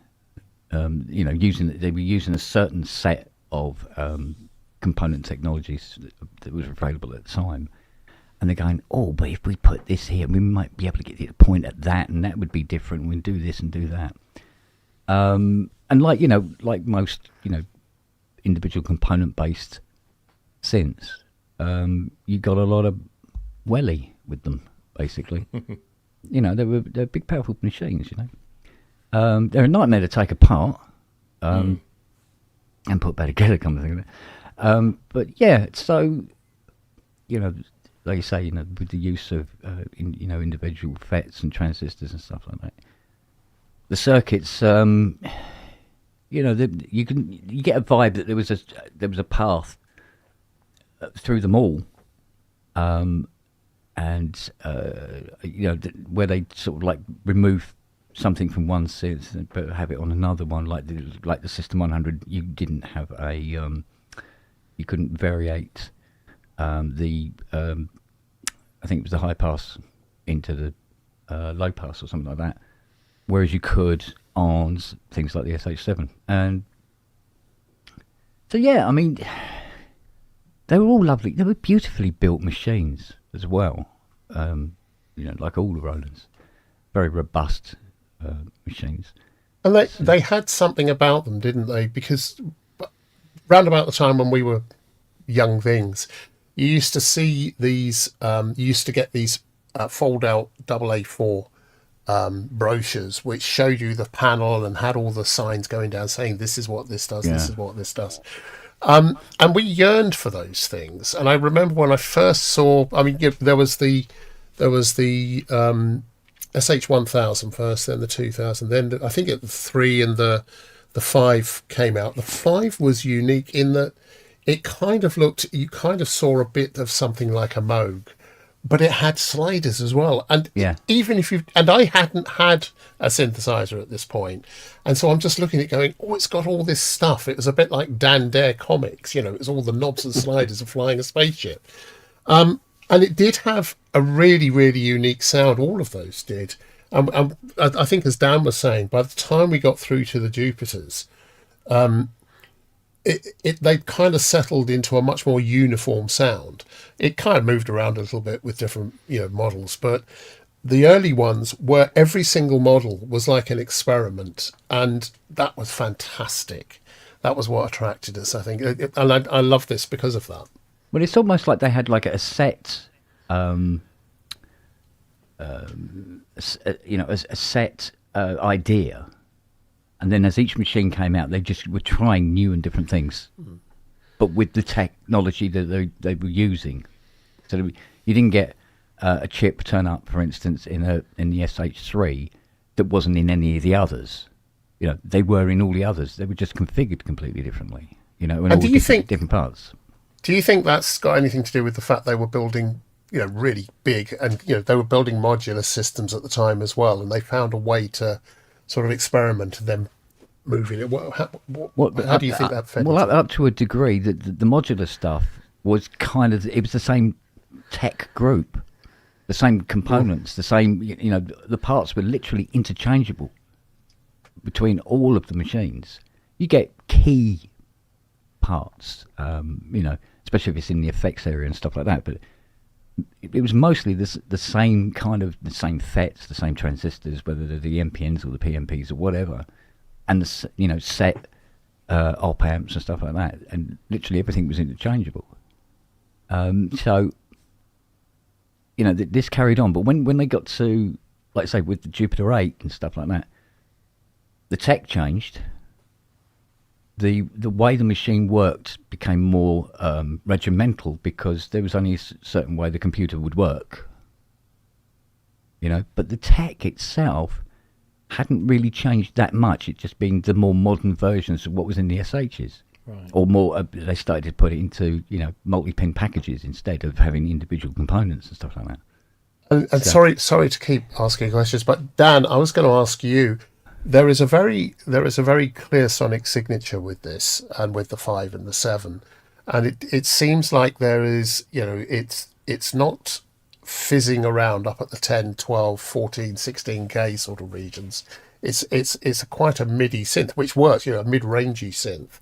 They were using a certain set of component technologies that was available at the time, and they're going, oh, but if we put this here, we might be able to get the point at that, and that would be different. We'd do this and do that. And like most, individual component-based synths, you got a lot of welly with them, basically. They're big, powerful machines. They're a nightmare to take apart and put back together, come to think of it. But yeah, so like you say, with the use of individual FETs and transistors and stuff like that, the circuits. You know, you get a vibe that there was a path through them all, and you know, where they sort of like remove something from one synth but have it on another one, like the System 100. You didn't have a you couldn't variate the I think it was the high pass into the low pass or something like that, whereas you could on things like the SH7. And so yeah, I mean, they were all lovely. They were beautifully built machines as well. You know, like all the Rolands, very robust machines. And they had something about them, didn't they? Because round about the time when we were young things, you used to see these. You used to get these fold-out AA4 brochures, which showed you the panel and had all the signs going down saying this is what this does, this is what this does. And we yearned for those things. And I remember when I first saw. I mean, there was the SH1000 first, then the 2000, then I think the 3 and the 5 came out. The 5 was unique in that it kind of looked, you kind of saw a bit of something like a Moog, but it had sliders as well. And even if and I hadn't had a synthesizer at this point, and so I'm just looking at it going, oh, it's got all this stuff. It was a bit like Dan Dare comics, you know, it was all the knobs and sliders of flying a spaceship. And it did have a really, really unique sound. All of those did. I think, as Dan was saying, by the time we got through to the Jupiters, they kind of settled into a much more uniform sound. It kind of moved around a little bit with different, you know, models, but the early ones were every single model was like an experiment, and that was fantastic. That was what attracted us, I think, and I love this because of that. Well, it's almost like they had like a set, you know, a set idea, and then as each machine came out, they just were trying new and different things, but with the technology that they were using. So you didn't get a chip turn up, for instance, in the SH3 that wasn't in any of the others. You know, they were in all the others. They were just configured completely differently. You know, and do you think different parts? Do you think that's got anything to do with the fact they were building, you know, really big, and you know they were building modular systems at the time as well, and they found a way to sort of experiment and then moving it? How do you think that fed? Well, up to a degree, the modular stuff was kind of, it was the same tech group, the same components, the same, you know, the parts were literally interchangeable between all of the machines. You get key parts, you know, especially if it's in the effects area and stuff like that, but it was mostly the same kind of, the same FETs, the same transistors, whether they're the NPNs or the PNPs or whatever, and the, you know, set op amps and stuff like that, and literally everything was interchangeable. So, you know, this carried on, but when they got to, like I say, with the Jupiter 8 and stuff like that, the tech changed. The way the machine worked became more regimental, because there was only a certain way the computer would work, you know. But the tech itself hadn't really changed that much. It just been the more modern versions of what was in the SHs, right. Or more. They started to put it into, you know, multi-pin packages instead of having individual components and stuff like that. And so, sorry to keep asking questions, but Dan, I was going to ask you. There is a very clear sonic signature with this, and with the 5 and the 7, and it seems like there is, you know, it's not fizzing around up at the 10, 12, 14, 16K sort of regions. It's quite a MIDI synth, which works, you know, a mid-rangey synth.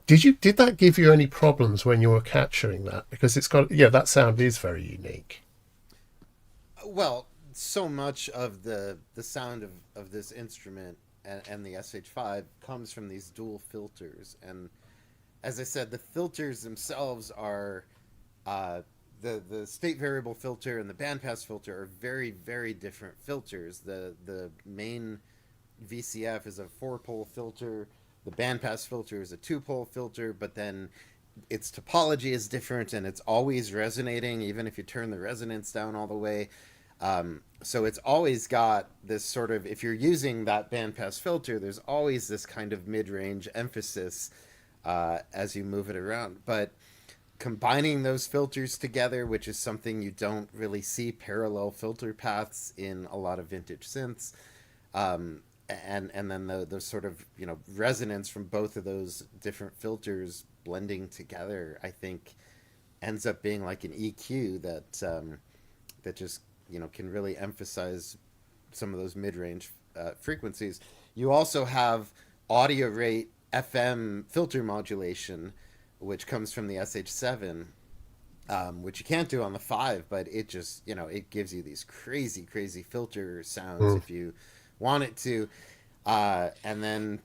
Did that give you any problems when you were capturing that? Because it's got, yeah, that sound is very unique. Well, so much of the sound of this instrument and the SH5 comes from these dual filters, and as I said, the filters themselves are the state variable filter and the bandpass filter are very, very different filters. The main VCF is a 4-pole filter, the bandpass filter is a 2-pole filter, but then its topology is different and it's always resonating even if you turn the resonance down all the way. So it's always got this sort of, if you're using that bandpass filter, there's always this kind of mid-range emphasis as you move it around. But combining those filters together, which is something you don't really see parallel filter paths in a lot of vintage synths, and then the sort of, you know, resonance from both of those different filters blending together, I think ends up being like an EQ that just, you know, can really emphasize some of those mid-range frequencies. You also have audio rate FM filter modulation, which comes from the SH7, which you can't do on the 5, but it just, you know, it gives you these crazy filter sounds if you want it to. And then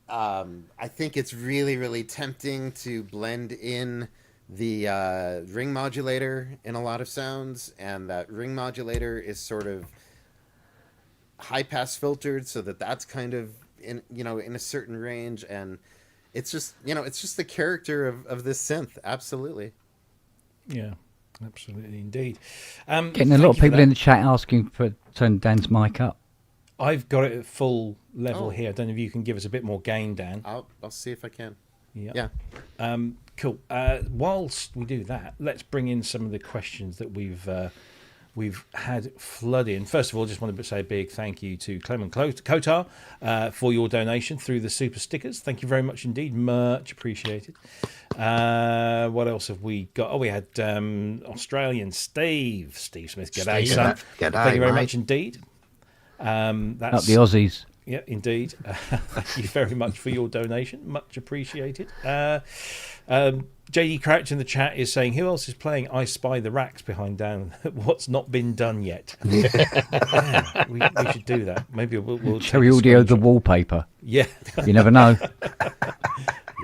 I think it's really tempting to blend in the ring modulator in a lot of sounds, and that ring modulator is sort of high pass filtered so that that's kind of in, you know, in a certain range, and it's just, you know, it's just the character of this synth. Absolutely. Yeah, absolutely indeed. Getting a lot of people in the chat asking for turn Dan's mic up. I've got it at full level here. I don't know if you can give us a bit more gain, Dan. I'll see if I can. Yeah. Cool. Whilst we do that, let's bring in some of the questions that we've had flood in. First of all, just want to say a big thank you to Clement Kotar for your donation through the super stickers. Thank you very much indeed. Much appreciated. What else have we got? Oh, we had Australian Steve Smith. G'day, son. G'day, Thank you very mate. much indeed. That's Up the Aussies. Yeah, indeed. Thank you very much for your donation. Much appreciated. JD Crouch in the chat is saying, who else is playing I Spy the Racks behind Dan? What's not been done yet? Yeah, we should do that. Maybe we'll Cherry take a audio, the screenshot. wallpaper. Yeah. You never know.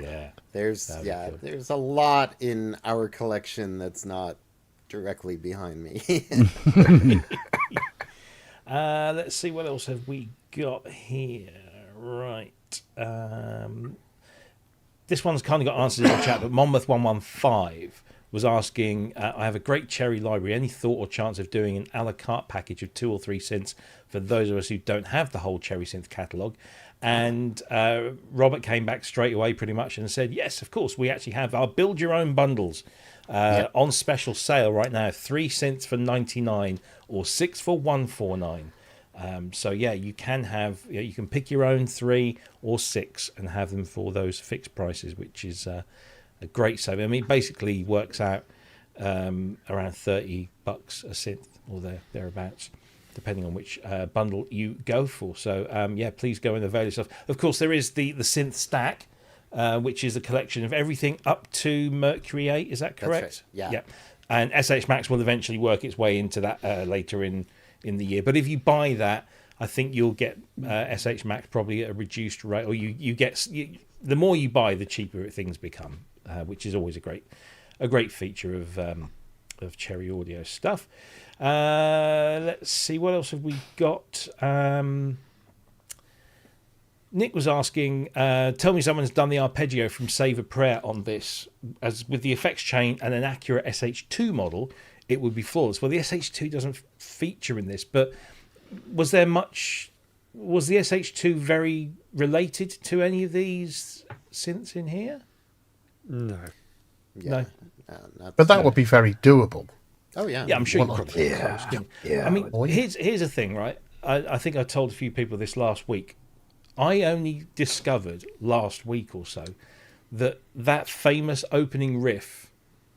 Yeah. There's there's a lot in our collection that's not directly behind me. Let's see, what else have we got here? Right. This one's kind of got answers in the chat, but Monmouth115 was asking, I have a great Cherry library. Any thought or chance of doing an a la carte package of 2 or 3 synths for those of us who don't have the whole Cherry synth catalogue? And Robert came back straight away pretty much and said, yes, of course, we actually have our build your own bundles on special sale right now. 3 synths for 99 or 6 for 149. So yeah, you can have, you can pick your own 3 or 6 and have them for those fixed prices, which is a great saving. I mean, it basically works out around $30 a synth or thereabouts, depending on which bundle you go for. So yeah, please go and avail yourself. Of course, there is the synth stack, which is a collection of everything up to Mercury 8. Is that correct? That's right. Yeah. Yep. And SH Max will eventually work its way into that later in the year. But if you buy that, I think you'll get SH Max probably at a reduced rate, or you get the more you buy, the cheaper things become, which is always a great feature of Cherry Audio stuff. Let's see, what else have we got? Nick was asking, tell me someone's done the arpeggio from Save a Prayer on this, as with the effects chain and an accurate SH2 model, it would be flawless. Well, the SH2 doesn't feature in this, but was the SH2 very related to any of these synths in here? No. Yeah. No. But that would be very doable. Oh yeah. Yeah, I'm sure you Well, probably yeah. close. Yeah. I mean, Oh, yeah. here's the thing, right? I think I told a few people this last week. I only discovered last week or so that famous opening riff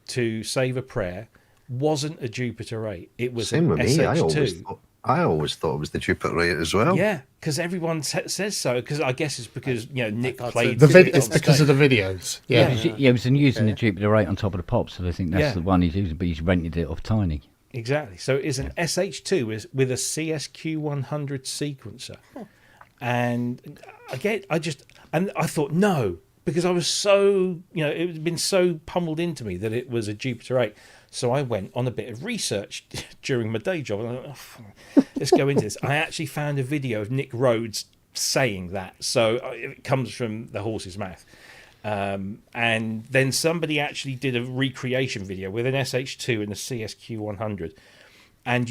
to Save a Prayer wasn't a Jupiter 8. It was Same an with me. SH2. I always thought it was the Jupiter 8 as well. Yeah, because everyone says so. Because I guess it's because Nick thought so. played It's on because stage. of the videos. Yeah. He was using the Jupiter 8 on top of the Pop, so I think that's Yeah. the one he's using, but he's rented it off Tiny. Exactly. So it's an SH2 with a CSQ 100 sequencer. And again, I thought no, because I was so, it had been so pummeled into me that it was a Jupiter 8. So I went on a bit of research during my day job. And I thought, let's go into this. I actually found a video of Nick Rhodes saying that. So it comes from the horse's mouth. And then somebody actually did a recreation video with an SH2 and a CSQ 100. and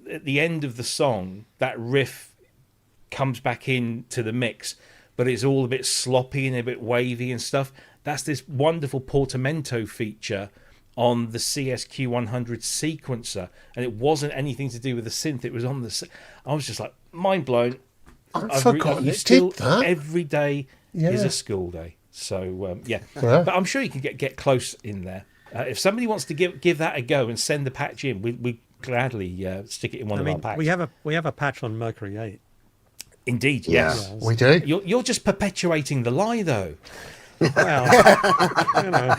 at the end of the song that riff comes back into the mix, but it's all a bit sloppy and a bit wavy and stuff. That's this wonderful portamento feature on the CSQ100 sequencer, and it wasn't anything to do with the synth. It was on the. I was just like mind blown. I've forgotten you it still did that. every day is Yeah. a school day. So but I'm sure you can get close in there. If somebody wants to give that a go and send the patch in, we gladly stick it in one of our packs. we have a patch on Mercury 8. Indeed, Yeah. yes. We do. You're just perpetuating the lie, though. Well, you know,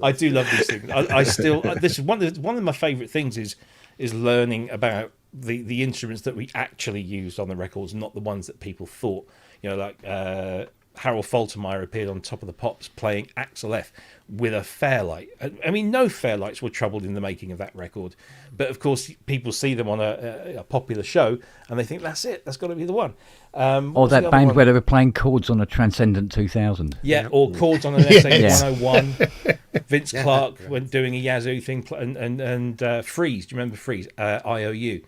I do love these things. I still this is one of my favourite things is learning about the instruments that we actually used on the records, not the ones that people thought. Like Harold Faltermeyer appeared on Top of the Pops playing Axel F with a Fairlight. I mean, no Fairlights were troubled in the making of that record, but of course people see them on a popular show and they think that's it. That's got to be the one. Or that band where they were playing chords on a Transcendent 2000. Yeah, or chords on an SH101. Vince Clarke when doing a Yazoo thing, and Freeze. Do you remember Freeze? IOU.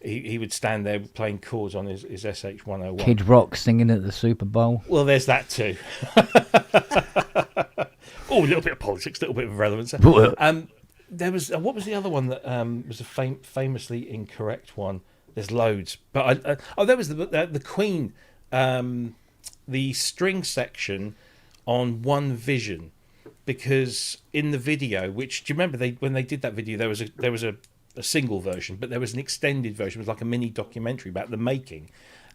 He would stand there playing chords on his SH101. Kid Rock singing at the Super Bowl. Well, there's that too. Oh, a little bit of politics, a little bit of relevance. There was what was the other one that was a famously incorrect one? There's loads, but there was the Queen, the string section on One Vision, because in the video, which do you remember when they did that video, there was a single version, but there was an extended version. It was like a mini documentary about the making,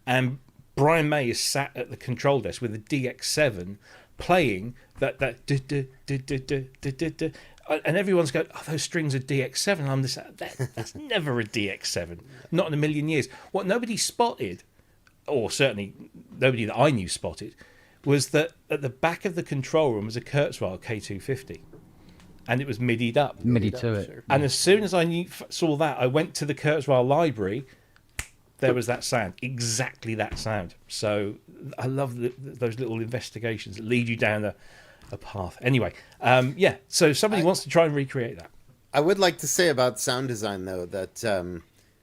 and Brian May is sat at the control desk with a DX7 playing that and everyone's going, oh, those strings are DX7. And I'm this, that's never a DX7, not in a million years. What nobody spotted, or certainly nobody that I knew spotted, was that at the back of the control room was a Kurzweil K250, and it was MIDI'd up. MIDI to it. And as soon as I saw that, I went to the Kurzweil library. There was that sound, exactly that sound. So I love those little investigations that lead you down a path. Anyway, so if somebody wants to try and recreate that. I would like to say about sound design, though, that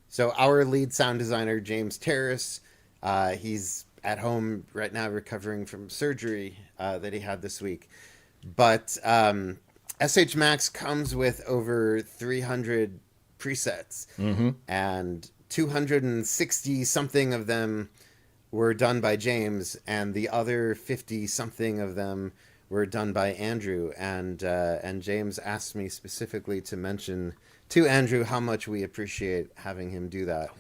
so our lead sound designer, James Terrace, he's at home right now recovering from surgery that he had this week. But SH Max comes with over 300 presets, and 260 something of them were done by James, and the other 50 something of them were done by Andrew. And James asked me specifically to mention to Andrew how much we appreciate having him do that.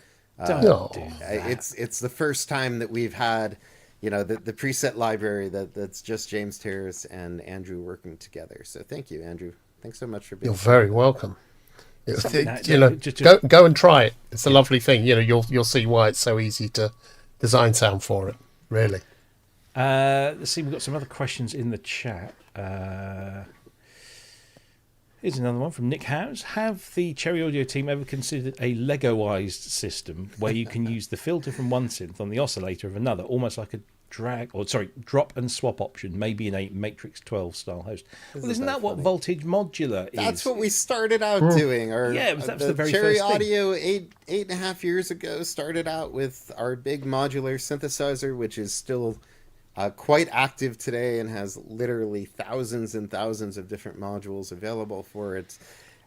Don't do that. It's the first time that we've had, the preset library that's just James Terrace and Andrew working together. So thank you, Andrew. Thanks so much for being You're very welcome. Just Go and try it. It's a lovely thing. You'll see why it's so easy to design sound for it. Really. Let's see, we've got some other questions in the chat. Here's another one from Nick Howes. Have the Cherry Audio team ever considered a Legoized system where you can use the filter from one synth on the oscillator of another, almost like a drop and swap option, maybe in a Matrix 12 style host? Well, isn't that what voltage modular is? That's what we started out doing. That was the very Cherry first thing. Audio 8.5 years ago started out with our big modular synthesizer, which is still quite active today and has literally thousands and thousands of different modules available for it.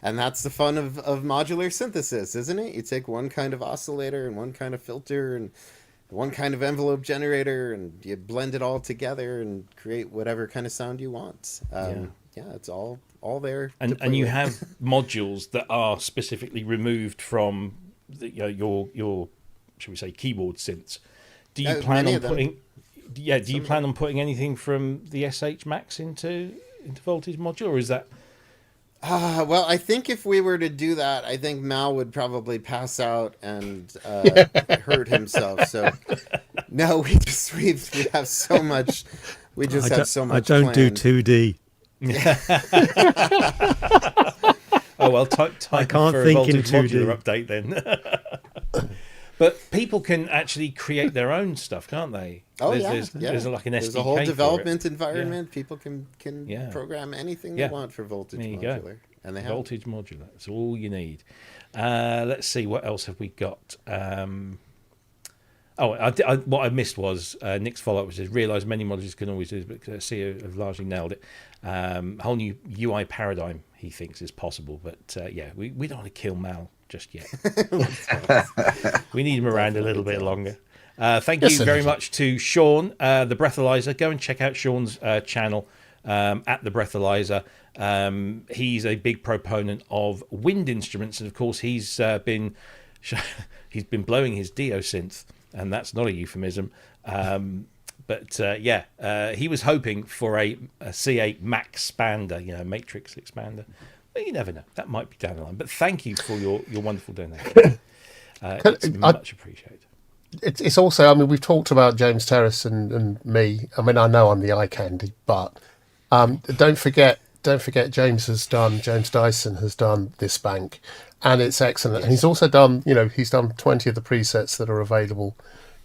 And that's the fun of modular synthesis, isn't it? You take one kind of oscillator and one kind of filter and one kind of envelope generator, and you blend it all together and create whatever kind of sound you want. It's all there. And you have modules that are specifically removed from your shall we say keyboard synths. Do you plan on putting? Yeah, do you plan on putting anything from the SH Max into voltage module, or is that? Well, I think if we were to do that, I think Mal would probably pass out and hurt himself. So, no, we have so much. We just have so much. I don't planned. do 2D. Oh well, time I can't for think a voltage in 2D. modular update then. But people can actually create their own stuff, can't they? Oh, There's like an SDK There's a whole for it. development environment. People can Yeah. program anything Yeah. they want for Voltage There you Modular. go. And they have. Voltage modular. That's all you need. Let's see, what else have we got? What I missed was Nick's follow-up, which says, realise many modules can always do, but see, have largely nailed it. Whole new UI paradigm, he thinks, is possible. But we don't want to kill Mal just yet. We need him around a little bit longer. Thank you very much to Sean, the Breathalyzer. Go and check out Sean's channel at the Breathalyzer. He's a big proponent of wind instruments, and of course he's been blowing his Dio synth, and that's not a euphemism. He was hoping for a C8 Max expander, matrix expander. But you never know, that might be down the line. But thank you for your wonderful donation. It's much appreciated. It's also, I mean, we've talked about James Terrace and me. I mean, I know I'm the eye candy, but don't forget James Dyson has done this bank, and it's excellent. Yes. And he's also done, he's done 20 of the presets that are available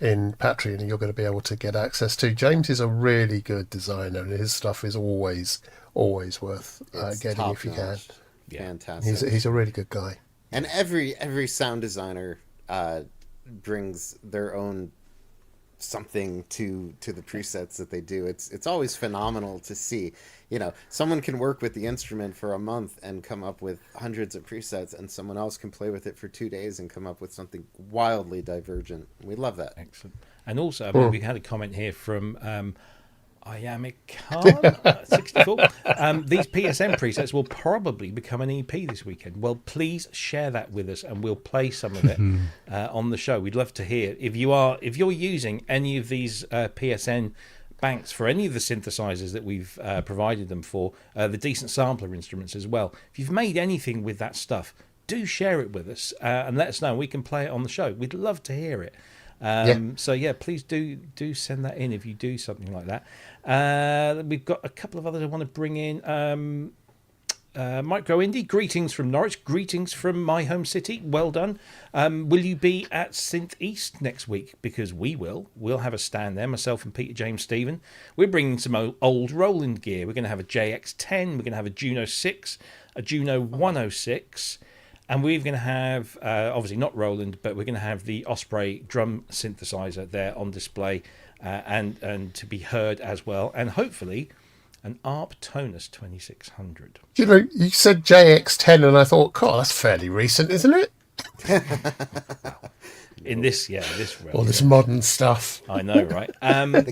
in Patreon, and you're going to be able to get access to. James is a really good designer, and his stuff is always worth getting if you can. Yeah. Fantastic. He's a really good guy. And every sound designer brings their own something to the presets that they do. It's always phenomenal to see. Someone can work with the instrument for a month and come up with hundreds of presets, and someone else can play with it for 2 days and come up with something wildly divergent. We love that. Excellent. And also, we had a comment here from Iamic Khan 64. These PSM presets will probably become an EP this weekend. Well, please share that with us, and we'll play some of it on the show. We'd love to hear if you're using any of these PSN banks for any of the synthesizers that we've provided them for, the decent sampler instruments as well. If you've made anything with that stuff, do share it with us and let us know. We can play it on the show. We'd love to hear it. So please do send that in if you do something like that. We've got a couple of others I want to bring in. Micro Indie, greetings from Norwich, greetings from my home city. Well done. Will you be at Synth East next week? Because we'll have a stand there, myself and Peter James Stephen. We're bringing some old Roland gear. We're going to have a JX10, we're going to have a Juno 6, a Juno 106, and we're going to have, obviously not Roland, but we're going to have the Osprey drum synthesizer there on display and to be heard as well. And hopefully an ARP Tonus 2600. You said JX10 and I thought, God, that's fairly recent, isn't it? In this realm. All this modern stuff. I know, right?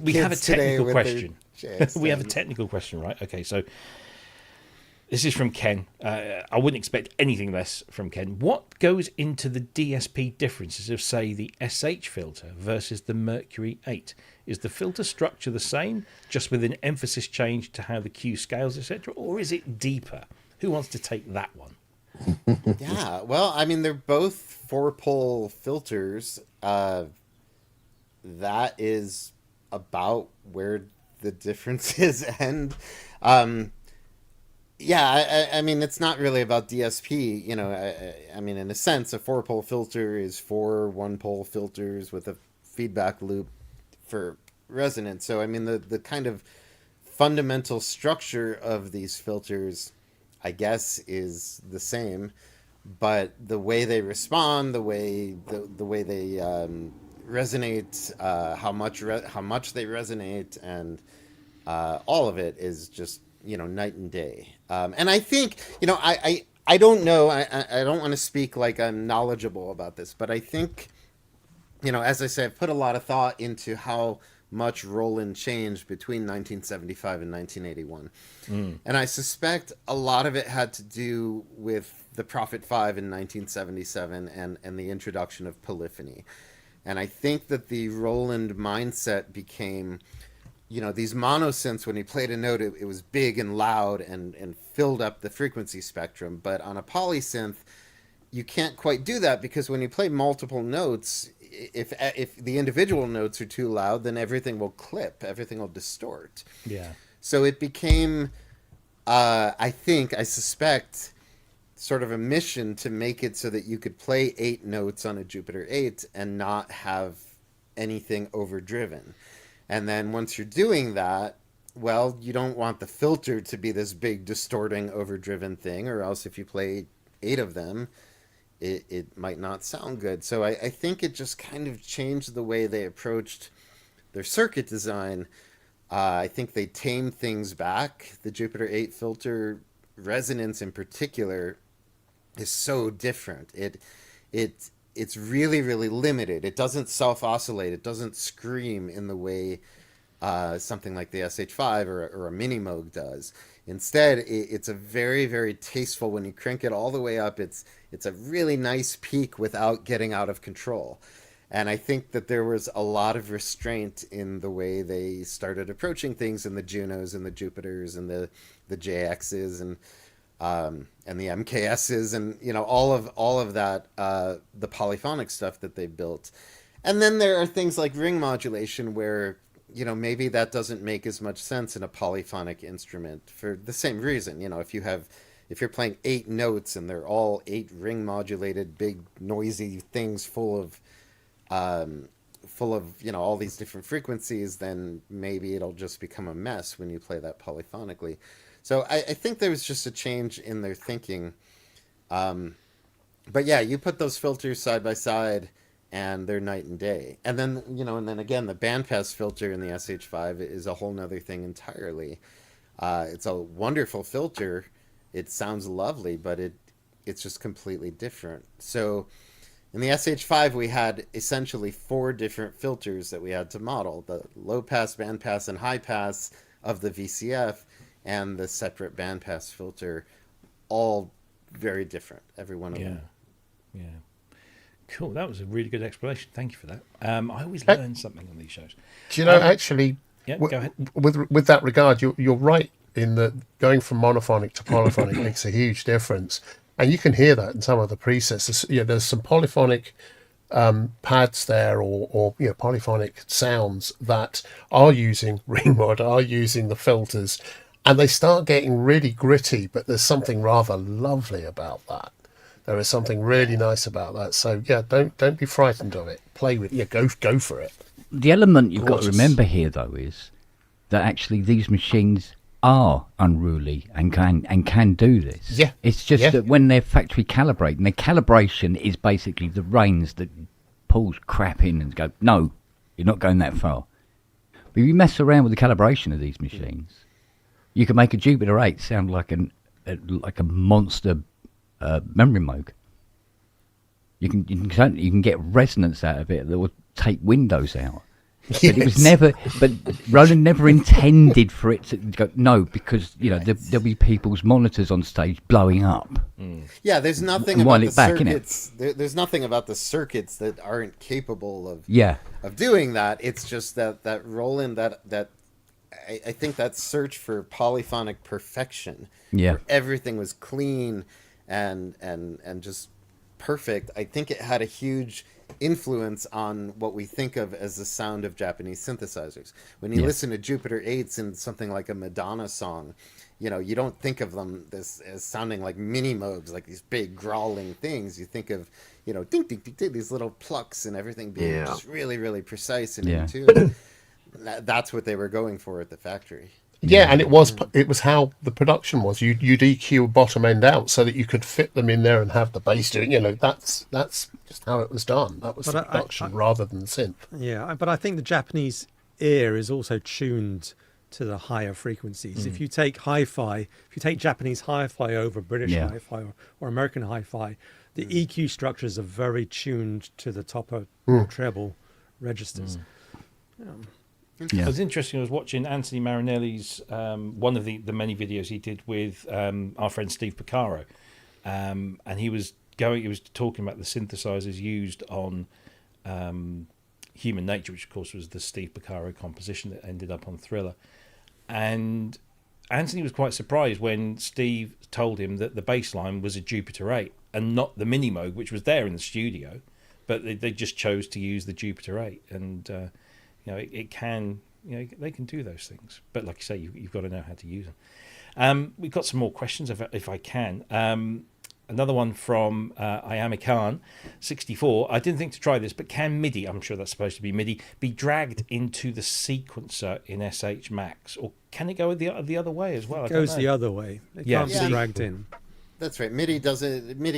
We have a technical question. We have a technical question, right? Okay, so this is from Ken. I wouldn't expect anything less from Ken. What goes into the DSP differences of, say, the SH filter versus the Mercury 8? Is the filter structure the same, just with an emphasis change to how the Q scales, etc., or is it deeper? Who wants to take that one? Yeah, well, I mean, they're both 4-pole filters. That is about where the differences end. I mean, it's not really about DSP. I mean, in a sense, a 4-pole filter is 4 1-pole filters with a feedback loop for resonance. So, I mean, the kind of fundamental structure of these filters, I guess, is the same, but the way they respond, the way they resonate, how much they resonate, and all of it is just night and day. And I think I don't know. I don't want to speak like I'm knowledgeable about this, but I think as I say, I've put a lot of thought into how much Roland changed between 1975 and 1981. And I suspect a lot of it had to do with the Prophet 5 in 1977 and the introduction of polyphony. And I think that the Roland mindset became, these monosynths, when he played a note, it was big and loud and filled up the frequency spectrum. But on a polysynth, you can't quite do that, because when you play multiple notes, if the individual notes are too loud, then everything will clip, everything will distort. Yeah. So it became, I suspect, sort of a mission to make it so that you could play 8 notes on a Jupiter 8 and not have anything overdriven. And then once you're doing that, well, you don't want the filter to be this big distorting overdriven thing, or else if you play 8 of them, it might not sound good. So I think it just kind of changed the way they approached their circuit design. I think they tamed things back. The Jupiter 8 filter resonance in particular is so different. It's really, really limited. It doesn't self-oscillate. It doesn't scream in the way something like the SH5 or a Mini Moog does. Instead, it's a very, very tasteful, when you crank it all the way up, it's a really nice peak without getting out of control. And I think that there was a lot of restraint in the way they started approaching things in the Junos and the Jupiters and the JXs and the MKSs and, you know, all of that, the polyphonic stuff that they built. And then there are things like ring modulation where, you know, maybe that doesn't make as much sense in a polyphonic instrument for the same reason. You know, if you're playing 8 notes and they're all 8 ring modulated, big noisy things full of, you know, all these different frequencies, then maybe it'll just become a mess when you play that polyphonically. So I think there was just a change in their thinking. But yeah, you put those filters side by side and they're night and day. And then, you know, and then again, the bandpass filter in the SH5 is a whole nother thing entirely. It's a wonderful filter. It sounds lovely, but it's just completely different. So in the SH5, we had essentially 4 different filters that we had to model: the low pass, band pass, and high pass of the VCF, and the separate bandpass filter, all very different, every one of them. Yeah. Cool. That was a really good explanation. Thank you for that. I always learn something on these shows. Do you know, actually, Yeah, go ahead. with that regard, you're right in that going from monophonic to polyphonic makes a huge difference. And you can hear that in some of the presets. There's some polyphonic pads there, or you know, polyphonic sounds that are using ring mod, are using the filters, and they start getting really gritty. But there's something rather lovely about that. There is something really nice about that. So yeah, don't be frightened of it. Play with it. Yeah, go for it. The element you've got to remember here, though, is that actually these machines are unruly and can do this. Yeah. It's just that when they're factory calibrated, and their calibration is basically the reins that pulls crap in and go, no, you're not going that far. But if you mess around with the calibration of these machines, you can make a Jupiter 8 sound like a monster memory moog. You can get resonance out of it that will take windows out. But it was never. But Roland never intended for it to go. No, because you know there'll be people's monitors on stage blowing up. Yeah, there's nothing about the circuits. There's nothing about the circuits that aren't capable of doing that. It's just that Roland that I think that search for polyphonic perfection. Yeah, where everything was clean and just perfect. I think it had a huge influence on what we think of as the sound of Japanese synthesizers. When you listen to Jupiter 8s in something like a Madonna song, you know, you don't think of them as sounding like mini moogs, like these big growling things. You think of, you know, ding, ding, ding, ding, these little plucks and everything being just really, really precise and in tune. That's what they were going for at the factory. Yeah, and it was how the production was. You'd EQ bottom end out so that you could fit them in there and have the bass doing. You know, that's just how it was done. That was the production rather than the synth. Yeah, but I think the Japanese ear is also tuned to the higher frequencies. If you take hi-fi, if you take Japanese hi-fi over British hi-fi or American hi-fi, the EQ structures are very tuned to the top of treble registers. It was interesting. I was watching Anthony Marinelli's one of the many videos he did with our friend Steve Porcaro, and he was talking about the synthesizers used on Human Nature, which of course was the Steve Porcaro composition that ended up on Thriller. And Anthony was quite surprised when Steve told him that the bass line was a Jupiter 8 and not the Mini Moog, which was there in the studio, but they just chose to use the Jupiter 8. And you know, it can, you know, they can do those things. But like you say, you've got to know how to use them. We've got some more questions if I can. Another one from Ayami Khan, 64. I didn't think to try this, but can MIDI, I'm sure that's supposed to be MIDI, be dragged into the sequencer in SH Max? Or can it go the other way as well? It goes the other way. It can't be dragged in. That's right. MIDI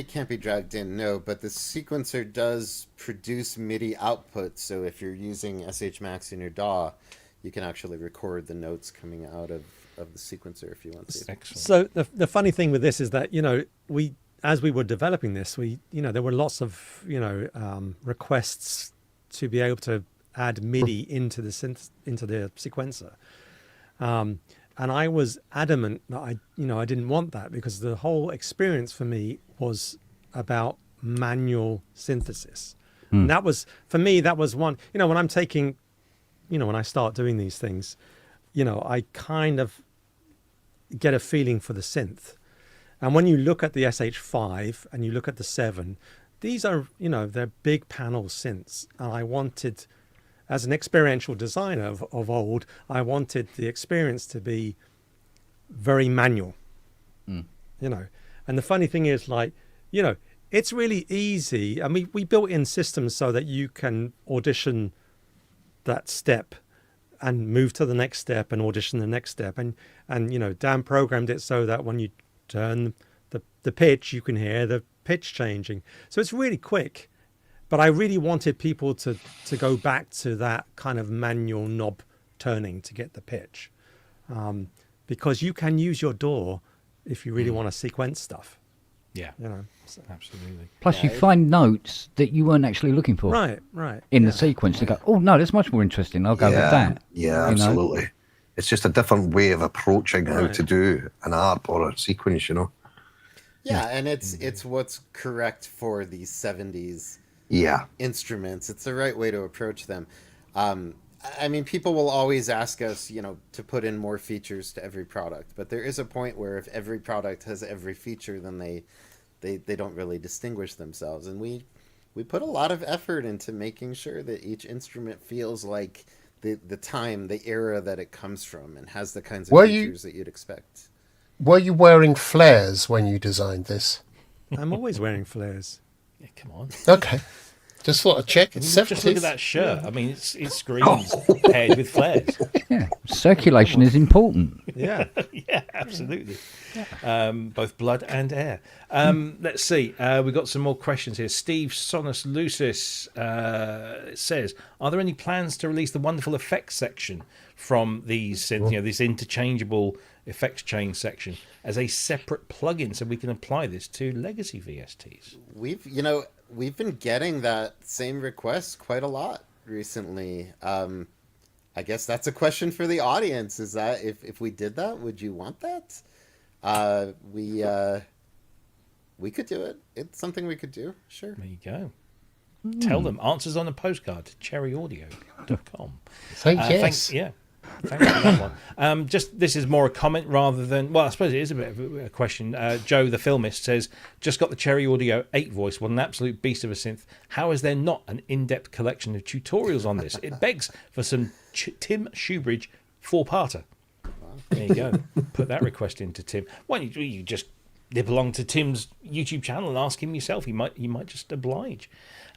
can't be dragged in, no, but the sequencer does produce MIDI output. So if you're using SH Max in your DAW, you can actually record the notes coming out of the sequencer if you want to. Excellent. So the funny thing with this is that, as we were developing this, there were lots of, requests to be able to add MIDI into the sequencer. And I was adamant that I didn't want that, because the whole experience for me was about manual synthesis. And that was, for me, that was one, when I'm taking, when I start doing these things, I kind of get a feeling for the synth. And when you look at the SH5 and you look at the 7, these are, they're big panel synths. And I wanted, as an experiential designer of old, I wanted the experience to be very manual, And the funny thing is, it's really easy. I mean, we built in systems so that you can audition that step and move to the next step and audition the next step. And Dan programmed it so that when you turn the pitch, you can hear the pitch changing. So it's really quick. But I really wanted people to go back to that kind of manual knob turning to get the pitch. Because you can use your DAW if you really want to sequence stuff. Yeah, So. absolutely. Plus, you find notes that you weren't actually looking for. Right. In the sequence, you go, oh no, that's much more interesting. I'll go with that. Yeah, absolutely. It's just a different way of approaching how to do an ARP or a sequence, Yeah, and it's what's correct for these 70s instruments. It's the right way to approach them. I mean, people will always ask us, to put in more features to every product, but there is a point where if every product has every feature, then they don't really distinguish themselves. And we put a lot of effort into making sure that each instrument feels like the time, the era that it comes from, and has the kinds of features that you'd expect. Were you wearing flares when you designed this? I'm always wearing flares. Yeah, come on. Okay. Just thought I'd check. It's 70s. Just look at that shirt. I mean, it screams paired with flares. Yeah, circulation is important. Yeah. Yeah, absolutely. Both blood and air. Let's see. We've got some more questions here. Steve Sonus Lucis says, are there any plans to release the wonderful effects section from these synths, this interchangeable effects chain section, as a separate plugin so we can apply this to legacy VSTs? We've been getting that same request quite a lot recently. I guess that's a question for the audience. Is that if we did that, would you want that? We could do it. It's something we could do. Sure. There you go. Tell them. Answers on a postcard to cherryaudio.com. Yes. Thanks for that one. This is more a comment rather than, well, I suppose it is a bit of a question. Joe, the filmist, says, just got the Cherry Audio 8 voice. What an absolute beast of a synth. How is there not an in-depth collection of tutorials on this? It begs for some Tim Shoebridge 4-parter. There you go. Put that request into Tim. Why don't you just nibble along to Tim's YouTube channel and ask him yourself? You might just oblige.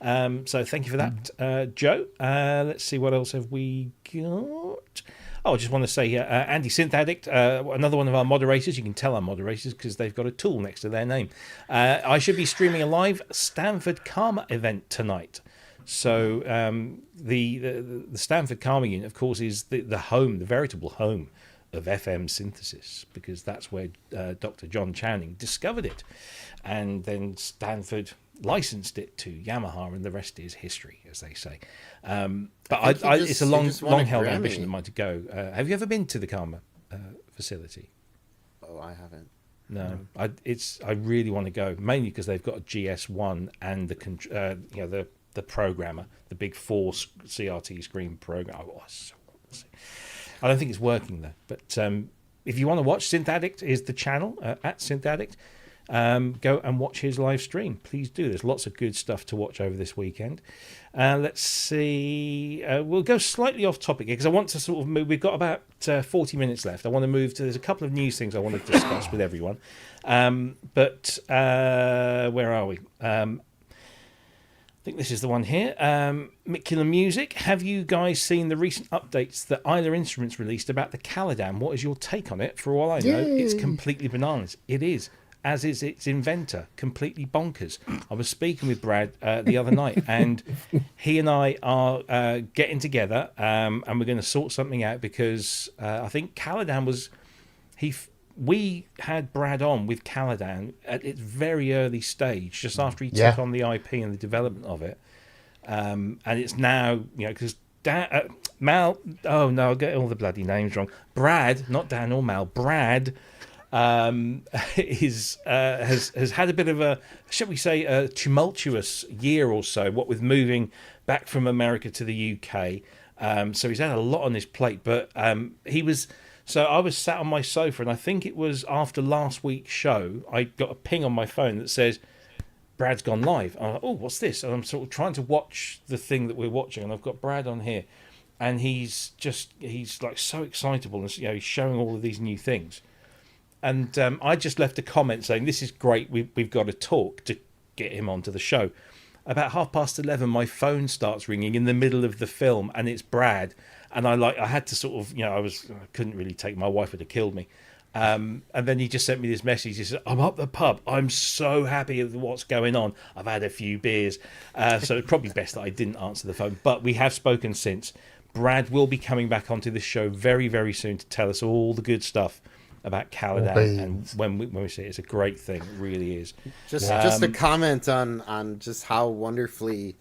So thank you for that, Joe. Let's see, what else have we got? Oh, I just want to say here, Andy Synth Addict, another one of our moderators. You can tell our moderators because they've got a tool next to their name. I should be streaming a live Stanford Karma event tonight. So the Stanford Karma unit, of course, is the home, the veritable home of FM synthesis, because that's where Dr. John Channing discovered it. And then Stanford licensed it to Yamaha, and the rest is history, as they say. But it's a long-held ambition of mine to go. Have you ever been to the Karma facility? Oh, I haven't. No, I really want to go, mainly because they've got a GS1 and the programmer, the big 4 CRT screen program. I don't think it's working though. But if you want to watch, Synth Addict is the channel at Synth Addict. go and watch his live stream. Please do. There's lots of good stuff to watch over this weekend. Let's see. We'll go slightly off topic here because I want to sort of move. We've got about 40 minutes left. I want to move to. There's a couple of news things I want to discuss with everyone. But where are we? I think this is the one here. Mikula Music. Have you guys seen the recent updates that Isla Instruments released about the Kadamo? What is your take on it? For all I know, it's completely bananas. It is. As is its inventor, completely bonkers. I was speaking with Brad the other night, and he and I are getting together, and we're going to sort something out because I think Caladan was we had Brad on with Caladan at its very early stage, just after he took on the IP and the development of it, and it's now because Mal. Oh no, I'll get all the bloody names wrong. Brad, not Dan or Mal. Brad. Has had a bit of a, shall we say, a tumultuous year or so, what with moving back from America to the UK. So he's had a lot on his plate, but I was sat on my sofa, and I think it was after last week's show, I got a ping on my phone that says, Brad's gone live. I'm like, oh, what's this? And I'm sort of trying to watch the thing that we're watching, and I've got Brad on here, and he's like so excitable, and he's showing all of these new things. And I just left a comment saying, this is great, we've got to talk to get him onto the show. About 11:30, my phone starts ringing in the middle of the film, and it's Brad. And I had to sort of, I couldn't really take, my wife would have killed me. And then he just sent me this message. He said, I'm up the pub. I'm so happy with what's going on. I've had a few beers. So it's probably best that I didn't answer the phone. But we have spoken since. Brad will be coming back onto this show very, very soon to tell us all the good stuff about Caladan, and when we say it's a great thing, it really is. Just a comment on just how wonderfully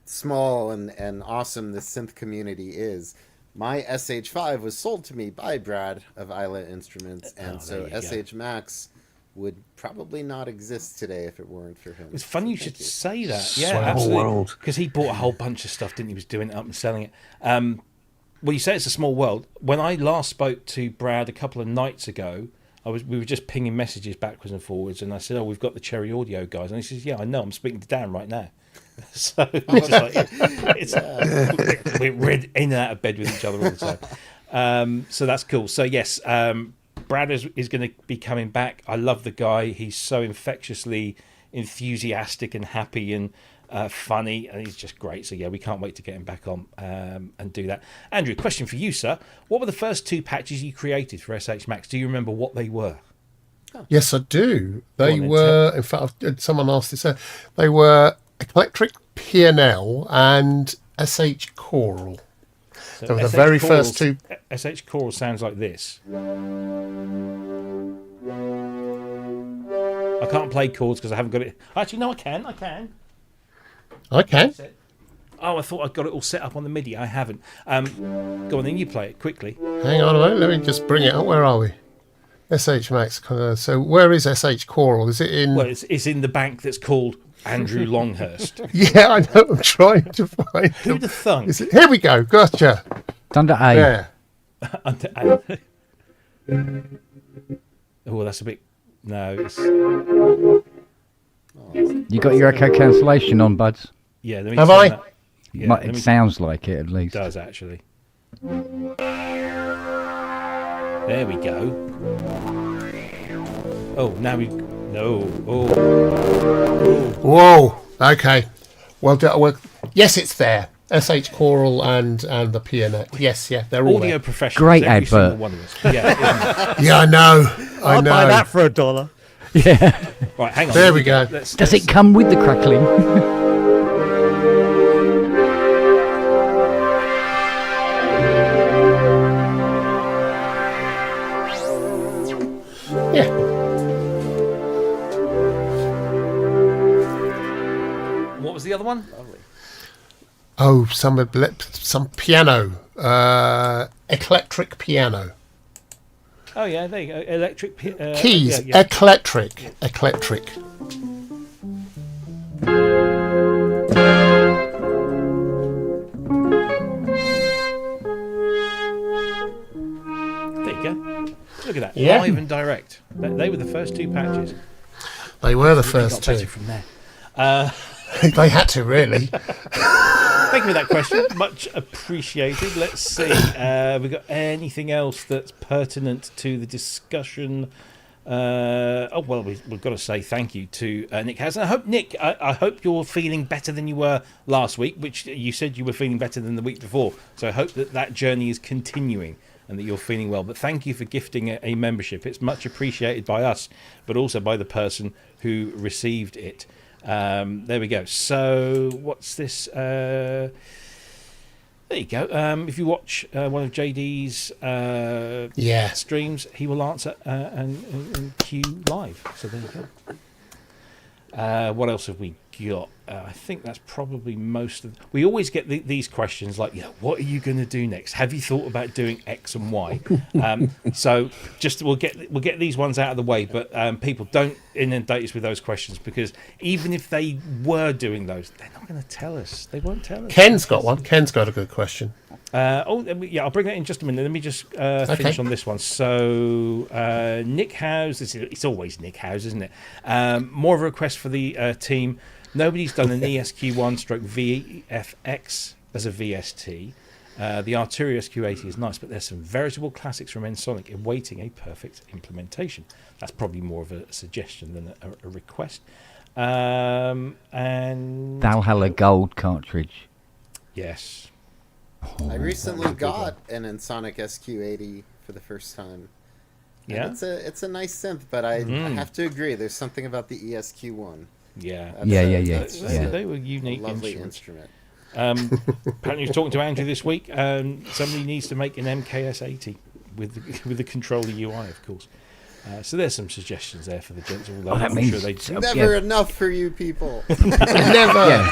small and awesome this synth community is. My SH5 was sold to me by Brad of Isla Instruments, and so SH Max would probably not exist today if it weren't for him. It's funny you should say that. Yeah, Small absolutely. world. Because he bought a whole bunch of stuff, didn't he? He was doing it up and selling it. Well, you say it's a small world. When I last spoke to Brad a couple of nights ago, we were just pinging messages backwards and forwards, and I said, "Oh, we've got the Cherry Audio guys," and he says, "Yeah, I know. I'm speaking to Dan right now." So it's like, we're in and out of bed with each other all the time. So that's cool. So yes, Brad is going to be coming back. I love the guy. He's so infectiously enthusiastic and happy and funny, and he's just great. So yeah, we can't wait to get him back on and do that. Andrew, question for you, sir. What were the first two patches you created for SH Max? Do you remember what they were? Yes, I do. They were, in fact, someone asked this. They were Electric P&L and SH Choral. So they were the very first two. SH Choral sounds like this. I can't play chords because I haven't got it. Actually, no, I can. I can. Oh, I thought I'd got it all set up on the MIDI. I haven't. Go on then, you play it quickly. Hang on a moment, let me just bring it up. Where are we? SH Max. So where is SH Choral? Is it in... Well, it's in the bank that's called Andrew Longhurst. Yeah, I know. I'm trying to find Who'd have thunk? Here we go. Gotcha. It's under A. Yeah. Under A. Oh, that's a bit... No, it's... You got your echo cancellation on, buds? Yeah, let me Have turn I? that- Yeah, It sounds like it, at least. It does, actually. There we go. Oh, now we... No. Oh. Whoa. Okay. Well, yes, it's there. SH Choral and the piano. Yes, yeah, they're all Audio there. professionals. Great every single advert. one of us. Yeah. Yeah, I know. I I'll know. buy that for $1. Yeah. Right, hang on. There we go. Does it come with the crackling? Yeah. What was the other one? Oh, some piano. Eclectric piano. Oh, yeah, there you go. Electric... Keys. Yeah. Eclectric. There you go. Look at that. Yeah. Live and direct. They were the first two patches. They were the Got first better two. from there. They had to, really. Thank you for that question. Much appreciated. Let's see. We got anything else that's pertinent to the discussion? We've got to say thank you to Nick Housen. I hope, Nick, I hope you're feeling better than you were last week, which you said you were feeling better than the week before. So I hope that journey is continuing and that you're feeling well. But thank you for gifting a membership. It's much appreciated by us, but also by the person who received it. There we go. So what's this? There you go. If you watch one of JD's streams, he will answer and cue live. So there you go. What else have we got? I think that's probably most of. We always get these questions like, what are you going to do next? Have you thought about doing X and Y? So just we'll get these ones out of the way, but people don't inundate us with those questions, because even if they were doing those, they're not going to tell us. They won't tell us. Ken's got one. Ken's got a good question. I'll bring that in just a minute. Let me just finish on this one. So, Nick House, it's always Nick House, isn't it? More of a request for the team. Nobody's done an ESQ1 stroke VFX as a VST. The Arturia SQ80 is nice, but there's some veritable classics from Ensoniq awaiting a perfect implementation. That's probably more of a suggestion than a request. And Valhalla Gold cartridge. Yes. I recently got an Ensoniq SQ80 for the first time. Yeah, and it's a nice synth, but I have to agree. There's something about the ESQ1. Yeah. They were unique lovely instruments. Apparently, I was talking to Andrew this week. Somebody needs to make an MKS80 with the controller UI, of course. So there's some suggestions there for the gents. Never enough for you people. Never.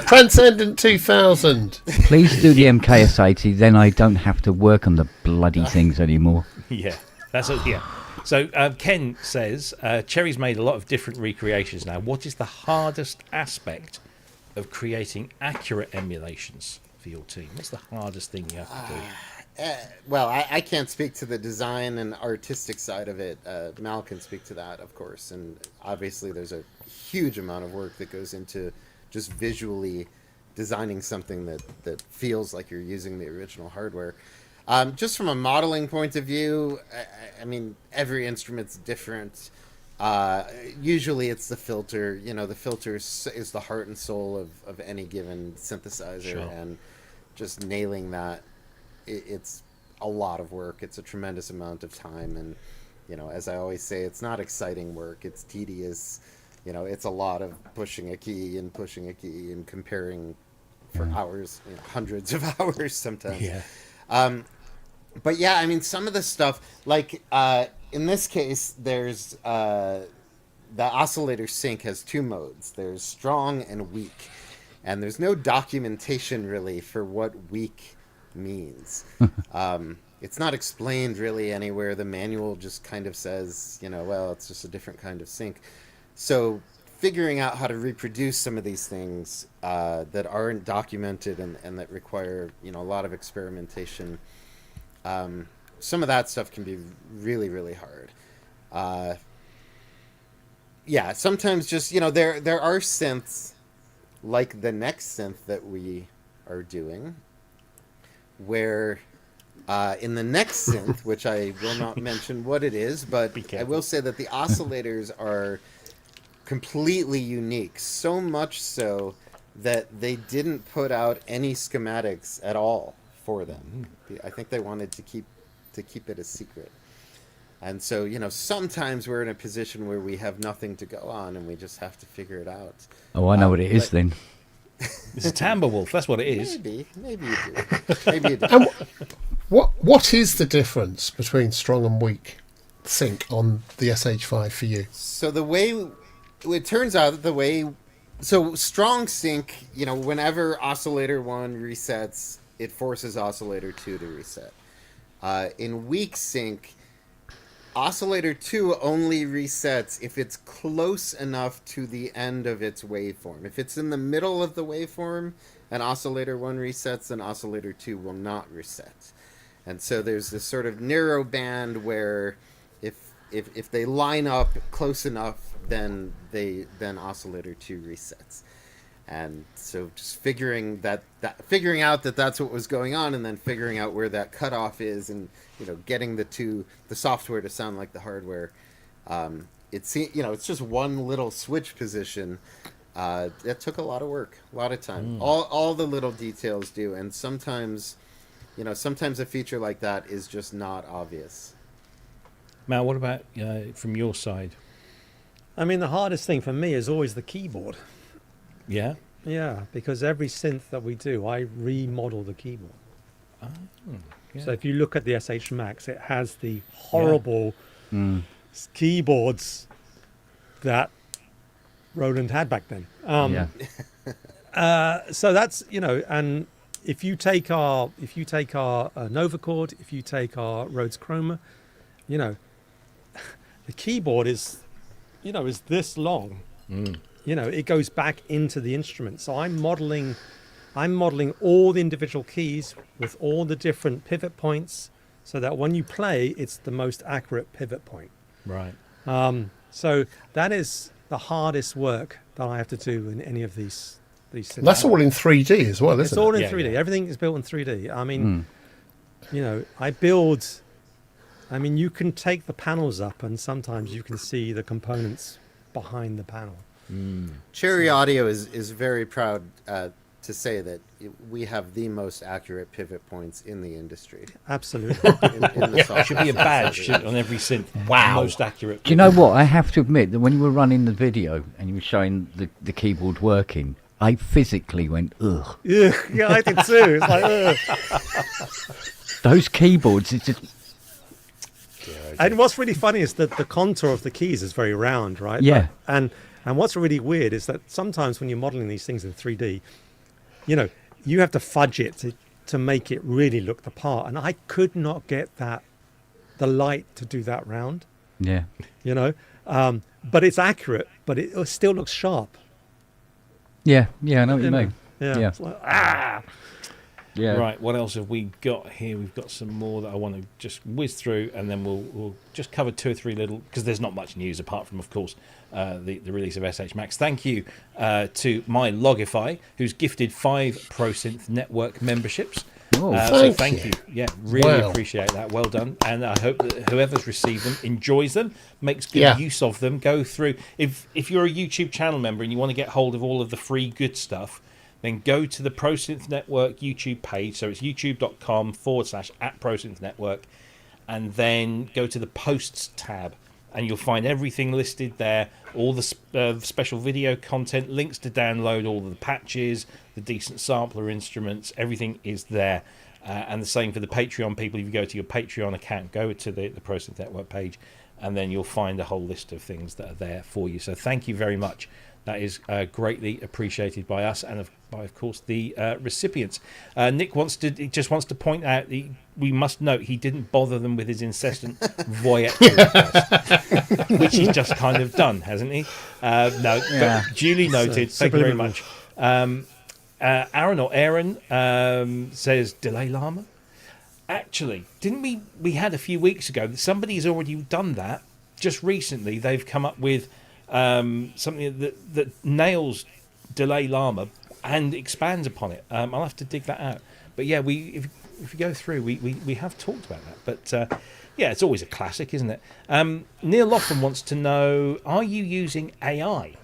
Transcendent 2000. Please do the MKS80, then I don't have to work on the bloody things anymore. Yeah, that's it. Yeah. So Ken says, Cherry's made a lot of different recreations now. What is the hardest aspect of creating accurate emulations for your team? What's the hardest thing you have to do? Well, I can't speak to the design and artistic side of it. Mal can speak to that, of course. And obviously there's a huge amount of work that goes into just visually designing something that feels like you're using the original hardware. Just from a modeling point of view, I mean, every instrument's different. Usually it's the filter. The filter is the heart and soul of any given synthesizer. Sure. And just nailing that, it's a lot of work. It's a tremendous amount of time. And, as I always say, it's not exciting work. It's tedious. It's a lot of pushing a key and comparing for hours, hundreds of hours sometimes. Yeah. But yeah, I mean, some of the stuff, like in this case, there's the oscillator sync has two modes. There's strong and weak, and there's no documentation really for what weak means. It's not explained really anywhere. The manual just kind of says, well, it's just a different kind of sync. So figuring out how to reproduce some of these things that aren't documented and that require a lot of experimentation. Some of that stuff can be really, really hard. Sometimes just, there are synths like the next synth that we are doing where in the next synth, which I will not mention what it is, but I will say that the oscillators are completely unique, so much so that they didn't put out any schematics at all for them. I think they wanted to keep it a secret. And so, sometimes we're in a position where we have nothing to go on and we just have to figure it out. Oh, I know what it is then. It's a Timber Wolf, that's what it is. Maybe you do. Maybe you do. And what is the difference between strong and weak sync on the SH5 for you? So it turns out so strong sync, whenever oscillator 1 resets, it forces oscillator 2 to reset. In weak sync, oscillator 2 only resets if it's close enough to the end of its waveform. If it's in the middle of the waveform and oscillator 1 resets, then oscillator 2 will not reset. And so there's this sort of narrow band where if they line up close enough, then oscillator 2 resets. And so just figuring out that that's what was going on, and then figuring out where that cutoff is, and getting the software to sound like the hardware. It's just one little switch position. That took a lot of work, a lot of time. All the little details do, and sometimes a feature like that is just not obvious. Mal, what about from your side? I mean, the hardest thing for me is always the keyboard. Yeah? Yeah, because every synth that we do, I remodel the keyboard. Oh, yeah. So if you look at the SH Max, it has the horrible keyboards that Roland had back then. So that's, and if you take our Nova chord, if you take our Rhodes Chroma, the keyboard is this long. It goes back into the instrument. So I'm modeling all the individual keys with all the different pivot points, so that when you play, it's the most accurate pivot point. Right. So that is the hardest work that I have to do in any of these synths. That's all in 3D as well, isn't it? It's all in Yeah, 3D. yeah. Everything is built in 3D. I mean, you can take the panels up, and sometimes you can see the components behind the panel. Cherry Audio is very proud to say that we have the most accurate pivot points in the industry. Absolutely. In the software. Should be a badge on every synth. Wow. Most accurate. Do you know what? I have to admit that when you were running the video and you were showing the keyboard working, I physically went, ugh. Yeah, I did too. It's like, ugh. Those keyboards, it's just... And what's really funny is that the contour of the keys is very round, right? Yeah. And what's really weird is that sometimes when you're modeling these things in 3D, you have to fudge it to make it really look the part. And I could not get the light to do that round. Yeah. But it's accurate, but it still looks sharp. Yeah, I know what you mean. Yeah. It's like, ah! Yeah. Right, what else have we got here? We've got some more that I want to just whiz through, and then we'll just cover two or three little, because there's not much news apart from, of course, the release of SH Max. Thank you to my Logify, who's gifted 5 ProSynth Network memberships. Oh, So thank you. Yeah, really Wow. appreciate that. Well done. And I hope that whoever's received them enjoys them, makes good use of them. Go through. If you're a YouTube channel member and you want to get hold of all of the free good stuff, then go to the ProSynth Network YouTube page. So it's youtube.com/@ProSynth Network, and then go to the posts tab, and you'll find everything listed there. All the special video content, links to download all of the patches, the decent sampler instruments, everything is there. And the same for the Patreon people. If you go to your Patreon account, go to the ProSynth Network page, and then you'll find a whole list of things that are there for you. So thank you very much. That is greatly appreciated by us and by, of course, the recipients. Nick just wants to point out we must note he didn't bother them with his incessant Voyette request, which he's just kind of done, hasn't he? No, but duly noted. Thank you very much. Aaron says Delay Llama. Actually, didn't we had a few weeks ago that somebody's already done that just recently? They've come up with something that nails Delay Llama and expands upon it. I'll have to dig that out. But yeah, if you go through, we have talked about that. But yeah, it's always a classic, isn't it? Neil Loughlin wants to know: are you using AI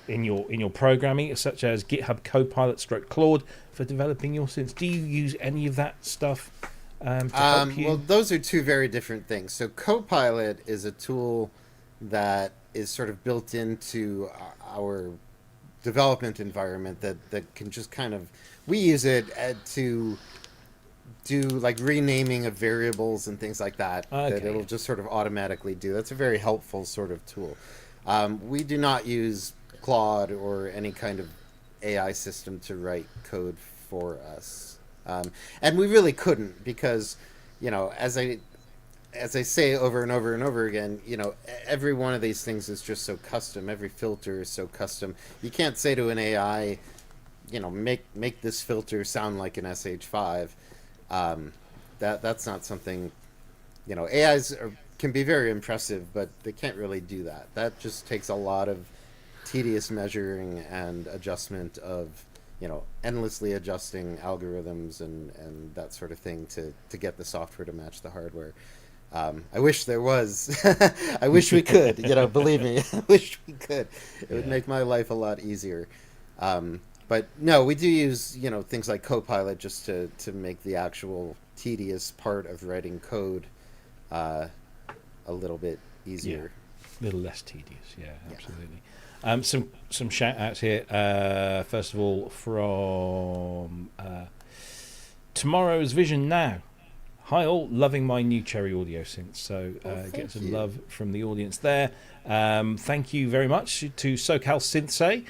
in your programming, such as GitHub Copilot / Claude, for developing your synths? Do you use any of that stuff to help you? Well, those are two very different things. So Copilot is a tool that is sort of built into our development environment that can just kind of, we use it to do like renaming of variables and things like that. Okay. That it'll just sort of automatically do. That's a very helpful sort of tool. We do not use Claude or any kind of AI system to write code for us, and we really couldn't, because as I say over and over and over again, every one of these things is just so custom. Every filter is so custom. You can't say to an AI, make this filter sound like an SH5. That's not something, AIs can be very impressive, but they can't really do that. That just takes a lot of tedious measuring and adjustment of, endlessly adjusting algorithms and that sort of thing to get the software to match the hardware. I wish there was. I wish we could. Believe me, I wish we could. It would make my life a lot easier. But no, we do use things like Copilot just to make the actual tedious part of writing code a little bit easier. A little less tedious. Yeah, absolutely. Some shout outs here. First of all, from Tomorrow's Vision Now. Hi all, loving my new Cherry Audio synth. So get some love from the audience there. Thank you very much to SoCal Synthsay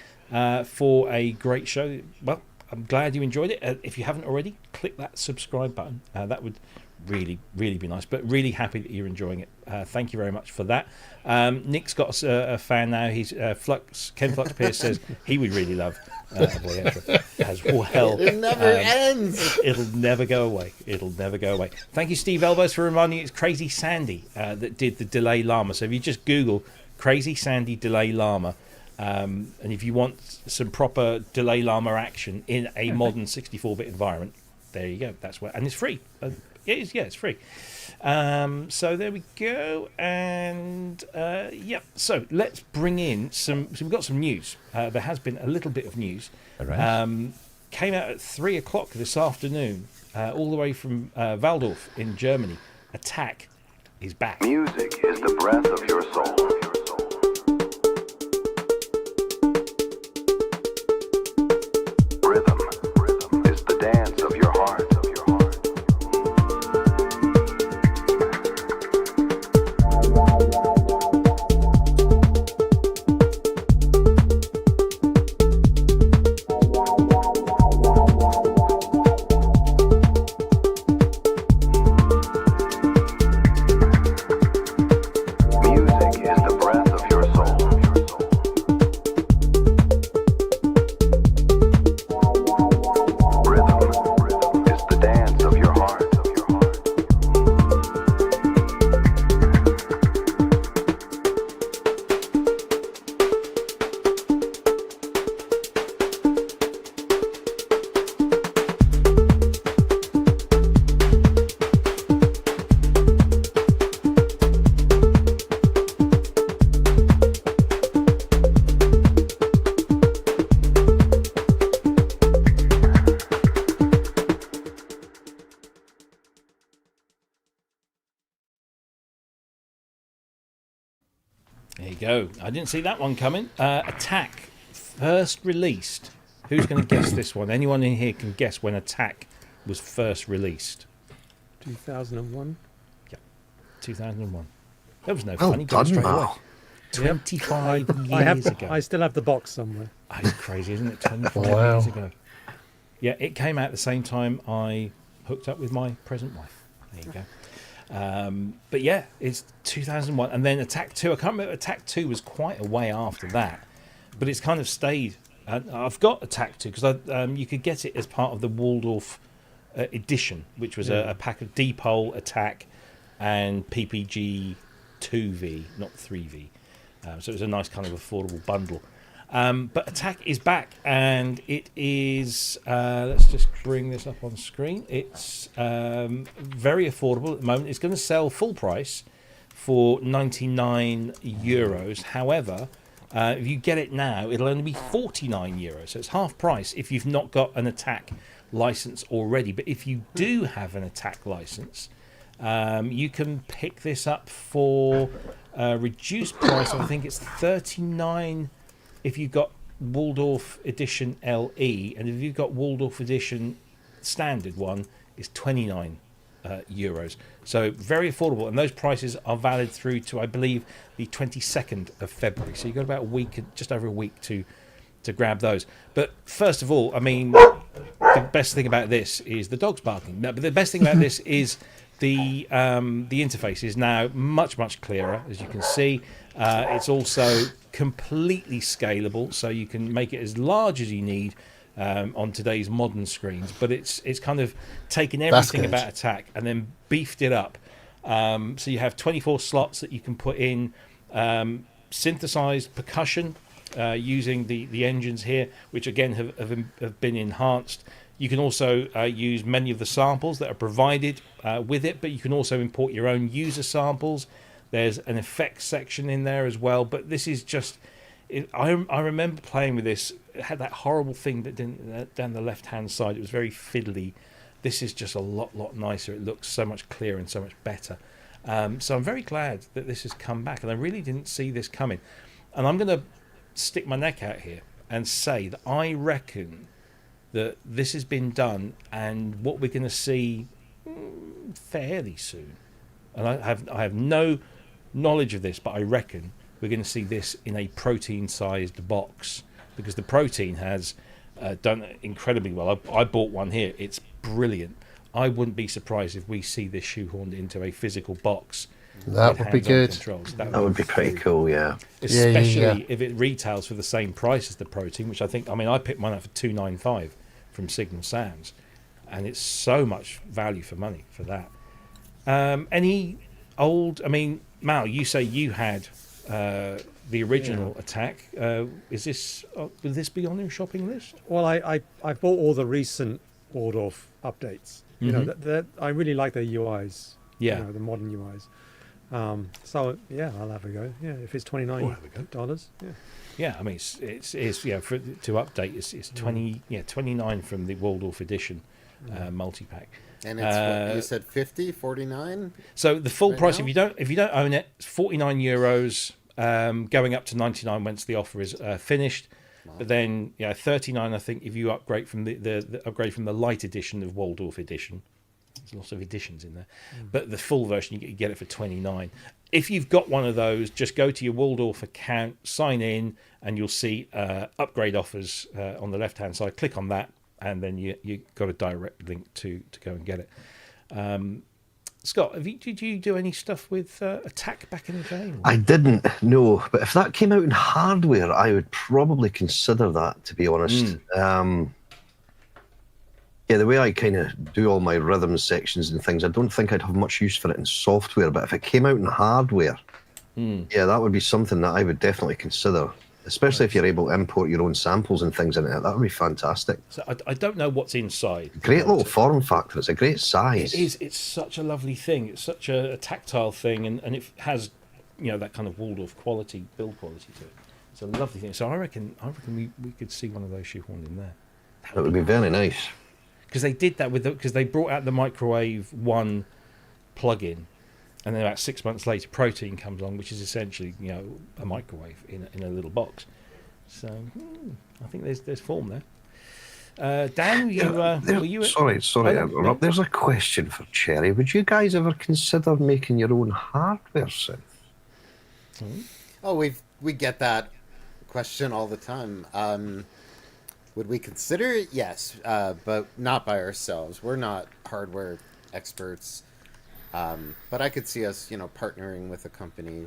for a great show. Well, I'm glad you enjoyed it. If you haven't already, click that subscribe button. That would really be nice, but really happy that you're enjoying it. Thank you very much for that. Nick's got a fan now. He's Ken Flux Pierce says he would really love Voyager as well. It never ends. It'll never go away. Thank you, Steve Elbows, for reminding me it's Crazy Sandy that did the Delay Llama. So if you just Google Crazy Sandy Delay Llama, and if you want some proper Delay Llama action in a modern 64-bit environment, there you go. That's where, and it's free. It's free. So there we go. And so let's bring in some. So we've got some news. There has been a little bit of news. Came out at 3:00 this afternoon, all the way from Waldorf in Germany. Attack is back. Music is the breath of your soul. Rhythm is the dance of your heart. There you go. I didn't see that one coming. Attack, first released. Who's going to guess this one? Anyone in here can guess when Attack was first released? 2001. Yeah, 2001. That was no Well fun. He got it done, straight away. Mal. 25 years ago. I still have the box somewhere. Oh, it's crazy, isn't it? 25 Wow. years ago. Yeah, it came out at the same time I hooked up with my present wife. There you go. But yeah, it's 2001. And then Attack 2. I can't remember. Attack 2 was quite a way after that. But it's kind of stayed. I've got Attack 2 because you could get it as part of the Waldorf edition, which was a pack of Dipole, Attack, and PPG 2V, not 3V. So it was a nice kind of affordable bundle. But Attack is back, and it is, let's just bring this up on screen. It's very affordable at the moment. It's going to sell full price for €99. However, if you get it now, it'll only be €49. So it's half price if you've not got an Attack license already. But if you do have an Attack license, you can pick this up for reduced price. I think it's $39 if you've got Waldorf Edition LE, and if you've got Waldorf Edition Standard one, it's €29. So very affordable, and those prices are valid through to, I believe, the 22nd of February. So you've got about a week, just over a week to grab those. But first of all, I mean, the best thing about this is the dog's barking. No, but the best thing about this is the interface is now much clearer, as you can see. It's also completely scalable, so you can make it as large as you need on today's modern screens. But it's kind of taken everything about Attack and then beefed it up So you have 24 slots that you can put in synthesized percussion using the engines here, which again have been enhanced. You can also use many of the samples that are provided with it, but you can also import your own user samples. There's an effects section in there as well, but this is just... I remember playing with this. It had that horrible thing that didn't down the left-hand side. It was very fiddly. This is just a lot nicer. It looks so much clearer and so much better. So I'm very glad that this has come back, and I really didn't see this coming. And I'm going to stick my neck out here and say that I reckon that this has been done, and what we're going to see fairly soon. And I have no knowledge of this, but I reckon we're going to see this in a protein-sized box, because the protein has done incredibly well. I bought one here. It's brilliant. I wouldn't be surprised if we see this shoehorned into a physical box. That would be good. That would be pretty cool, yeah. Especially if it retails for the same price as the protein, which I picked mine up for $295 from Signal Sounds, and it's so much value for money for that. Any old... I mean, Mal, you say you had... the original Attack. Is this? Will this be on your shopping list? Well, I bought all the recent Waldorf updates. You know, that I really like their UIs. Yeah, you know, the modern UIs. So yeah, I'll have a go. Yeah, if it's $29. Yeah. Yeah, I mean it's for to update it's 29 from the Waldorf edition multi-pack. And it's what you said 50, 49? So the full right price, now? if you don't own it, it's €49, going up to 99 once the offer is finished. Wow. But then 39, I think, if you upgrade from the upgrade from the light edition of Waldorf edition. There's lots of editions in there, but the full version you get it for 29. If you've got one of those, just go to your Waldorf account, sign in, and you'll see upgrade offers on the left hand side. Click on that, and then you got a direct link to go and get it. Scott, did you do any stuff with Attack back in the day? I didn't, no. But if that came out in hardware, I would probably consider that, to be honest. The way I kind of do all my rhythm sections and things, I don't think I'd have much use for it in software. But if it came out in hardware, that would be something that I would definitely consider. Especially if you're able to import your own samples and things in it. That would be fantastic. So I don't know what's inside. Great little form factor. It's a great size. It is. It's such a lovely thing. It's such a tactile thing, and it has, that kind of Waldorf quality, build quality to it. It's a lovely thing. So I reckon we could see one of those shoehorned in there. That would be very nice. Because they did that because they brought out the Microwave 1 plug-in. And then about 6 months later, Protein comes on, which is essentially, a microwave in a little box. So I think there's form there. Dan, were you? Sorry, Rob. There's a question for Cherry. Would you guys ever consider making your own hardware synth? Oh, we get that question all the time. Would we consider it? Yes, but not by ourselves. We're not hardware experts. But I could see us, partnering with a company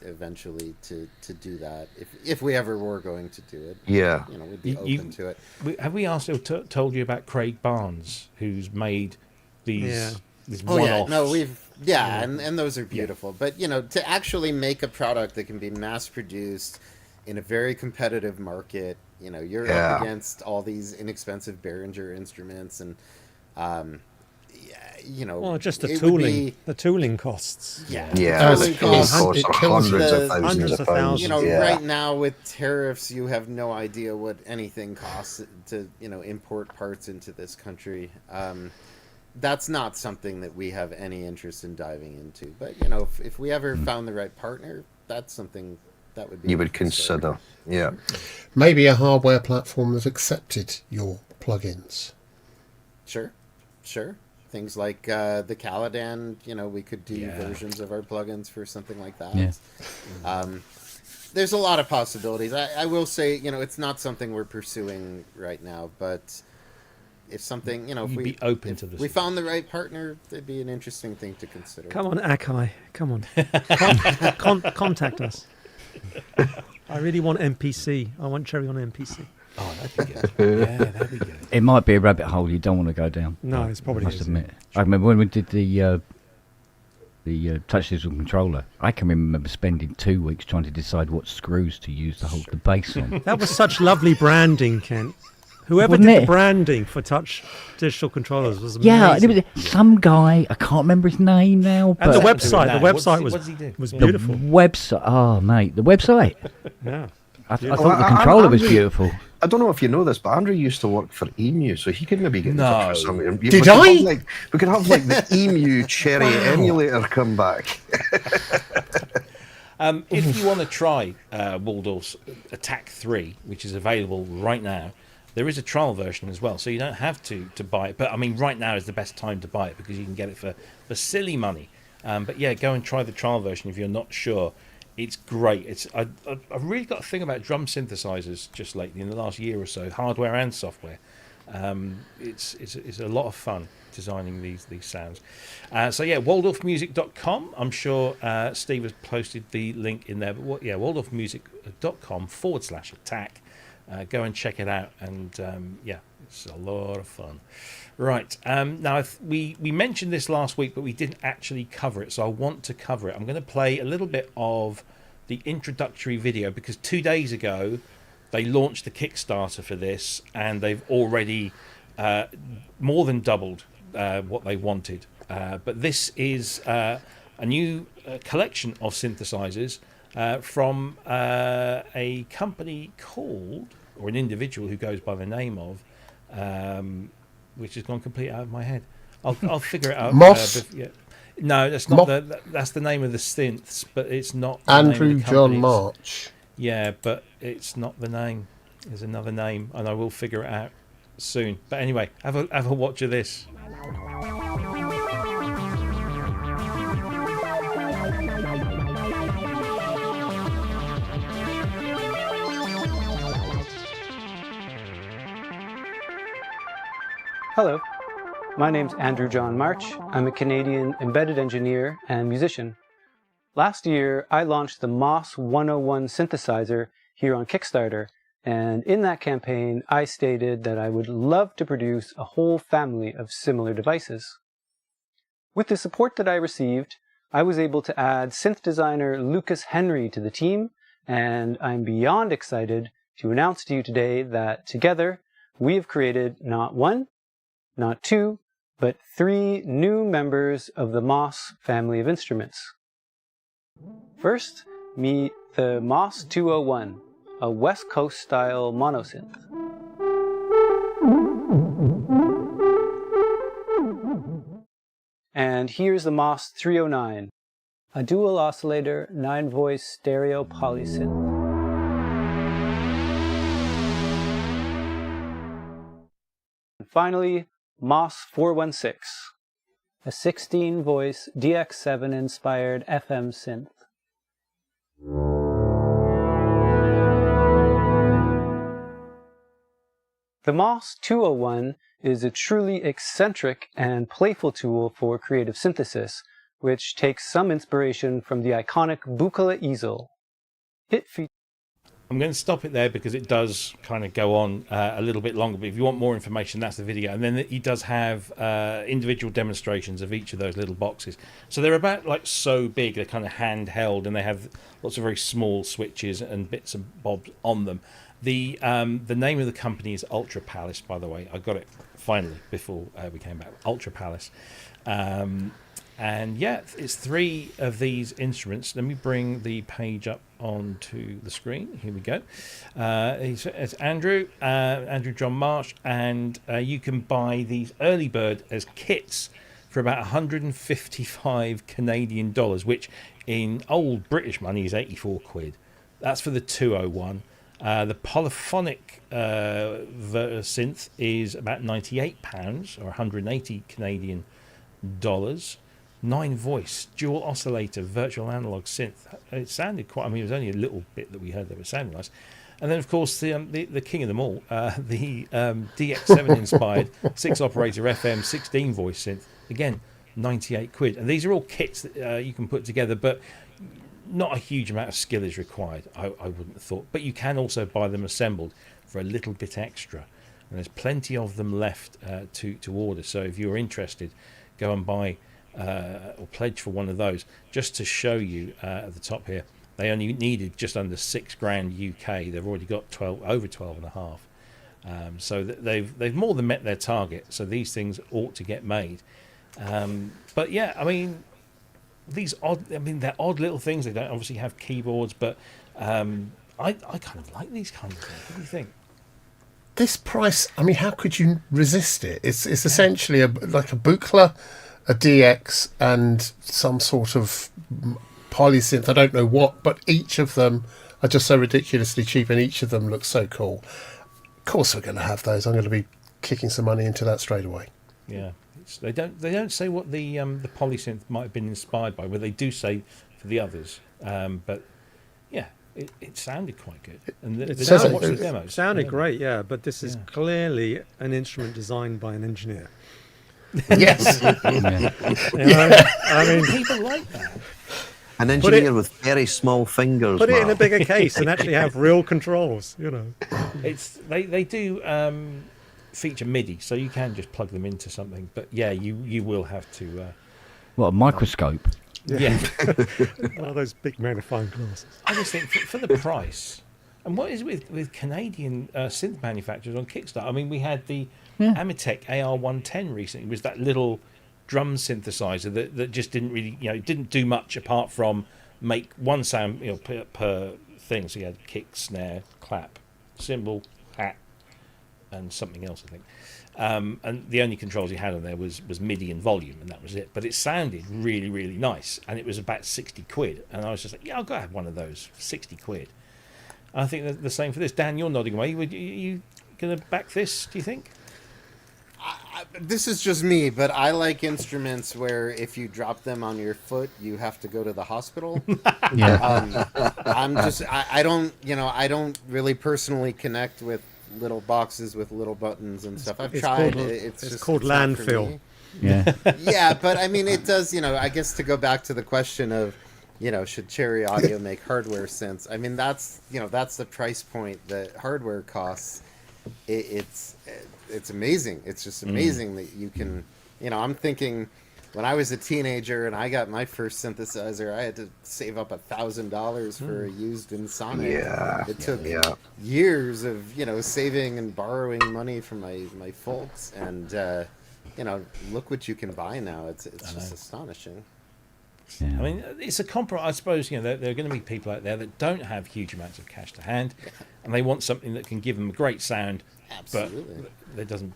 eventually to do that if we ever were going to do it. Yeah, we'd be open to it. Have we also told you about Craig Barnes, who's made these Oh one-offs? yeah, no, and those are beautiful. But to actually make a product that can be mass produced in a very competitive market, you're up against all these inexpensive Behringer instruments and. Well, just the tooling. The tooling costs. Tooling costs hundreds of thousands. Right now with tariffs, you have no idea what anything costs to import parts into this country. That's not something that we have any interest in diving into. But if we ever found the right partner, that's something that would be you would consider. Yeah, maybe a hardware platform that accepted your plugins. Sure. Things like the Caladan, we could do versions of our plugins for something like that. Yeah. There's a lot of possibilities. I will say, it's not something we're pursuing right now, but if something, if we found the right partner, it'd be an interesting thing to consider. Come on, Akai. Come on. Contact us. I really want MPC. I want Cherry on MPC. Oh, that'd be good. Yeah, that'd be good. It might be a rabbit hole you don't want to go down. No, it's probably. I must admit. I remember when we did the the touch digital controller. I can remember spending 2 weeks trying to decide what screws to use to hold the bass on. That was such lovely branding, Kent. Whoever Wasn't did the it? branding for touch digital controllers was amazing. Yeah, it was some guy, I can't remember his name now, And the but website What does he do? was the beautiful. website, oh mate, the website. Yeah. I thought the controller was Andrew- beautiful. I don't know if you know this, but Andrew used to work for Emu, so he could maybe get in touch with something. Did we could I? have, we could have like the Emu Cherry emulator come back. If you want to try Waldorf's Attack 3, which is available right now, there is a trial version as well, so you don't have to buy it. But I mean, right now is the best time to buy it because you can get it for silly money. But yeah, go and try the trial version if you're not sure. It's great. I've really got a thing about drum synthesizers just lately in the last year or so, hardware and software. It's a lot of fun designing these sounds. So yeah, waldorfmusic.com. I'm sure Steve has posted the link in there. But waldorfmusic.com/attack. Go and check it out, and yeah, it's a lot of fun. Right, now we mentioned this last week, but we didn't actually cover it, so I want to cover it. I'm going to play a little bit of the introductory video because 2 days ago they launched the Kickstarter for this, and they've already more than doubled what they wanted. But this is a new collection of synthesizers from a company called, or an individual who goes by the name of, which has gone completely out of my head. I'll figure it out. Moss? Yeah. No, that's not that's the name of the synths, but it's not the Andrew name of the John company. March. Yeah, but it's not the name. There's another name, and I will figure it out soon. But anyway, have a watch of this. Hello, my name's Andrew John March. I'm a Canadian embedded engineer and musician. Last year, I launched the MOS 101 synthesizer here on Kickstarter, and in that campaign, I stated that I would love to produce a whole family of similar devices. With the support that I received, I was able to add synth designer Lucas Henry to the team, and I'm beyond excited to announce to you today that together, we have created not one, not two, but 3 new members of the MOS family of instruments. First, meet the MOS 201, a West Coast style monosynth. And here's the MOS 309, a dual oscillator 9-voice stereo polysynth. And finally, MOS 416, a 16-voice DX7-inspired FM synth. The MOS 201 is a truly eccentric and playful tool for creative synthesis, which takes some inspiration from the iconic Buchla easel. It features I'm going to stop it there because it does kind of go on a little bit longer. But if you want more information, that's the video. And then he does have individual demonstrations of each of those little boxes. So they're about like so big, they're kind of handheld, and they have lots of very small switches and bits and bobs on them. The name of the company is Ultra Palace, by the way. I got it finally before we came back. Ultra Palace. And yeah, it's 3 of these instruments. Let me bring the page up onto the screen. Here we go. It's Andrew John Marsh, and you can buy these early bird as kits for about 155 Canadian dollars, which in old British money is 84 quid. That's for the 201. The polyphonic synth is about £98 or 180 Canadian dollars. 9-voice dual oscillator virtual analog synth. It sounded quite. I mean, it was only a little bit that we heard that it sounded nice. And then, of course, the king of them all, the DX7 inspired 6-operator FM 16-voice synth. Again, 98 quid. And these are all kits that you can put together, but not a huge amount of skill is required. I wouldn't have thought. But you can also buy them assembled for a little bit extra. And there's plenty of them left to order. So if you're interested, go and buy or pledge for one of those, just to show you at the top here. They only needed just under £6,000 UK. They've already got over 12 and a half. So they've more than met their target. So these things ought to get made. But yeah, I mean, they're odd little things. They don't obviously have keyboards, but I kind of like these kinds of things. What do you think? This price, I mean, how could you resist it? It's essentially like a Buchla, a DX, and some sort of polysynth. I don't know what, but each of them are just so ridiculously cheap, and each of them looks so cool. Of course, we're going to have those. I'm going to be kicking some money into that straight away. Yeah, they don't say what the polysynth might have been inspired by, but they do say for the others. But yeah, it sounded quite good. And It demos. sounded great, yeah, but this is clearly an instrument designed by an engineer. Yes. I mean, People like that. An engineer with very small fingers. put it in a Mark. bigger case and actually have real controls, They do feature MIDI, so you can just plug them into something. But yeah, you will have to. What, a microscope? Yeah. One of those big magnifying glasses. I just think for the price, and what is it with Canadian synth manufacturers on Kickstarter? I mean, we had the Amitech AR110 recently. It was that little drum synthesizer that just didn't really, didn't do much apart from make one sound, per thing. So you had kick, snare, clap, cymbal, hat, and something else, I think. And the only controls he had on there was MIDI and volume, and that was it. But it sounded really, really nice, and it was about 60 quid. And I was just like, yeah, I'll go have one of those, 60 quid. And I think the same for this. Dan, you're nodding away. You going to back this, do you think? This is just me, but I like instruments where if you drop them on your foot, you have to go to the hospital. Yeah. I don't really personally connect with little boxes with little buttons and stuff. I've tried. It's called not for landfill. me. Yeah. Yeah, but I mean, it does. I guess to go back to the question of, should Cherry Audio make hardware synths? I mean, that's the price point that hardware costs. It's amazing. It's just amazing that you can. I'm thinking when I was a teenager and I got my first synthesizer, I had to save up $1,000 for a used Insonic. Yeah, it took years of saving and borrowing money from my folks, and look what you can buy now. It's just astonishing. Yeah. I mean, it's a compromise. I suppose there are going to be people out there that don't have huge amounts of cash to hand, and they want something that can give them a great sound, Absolutely. but that doesn't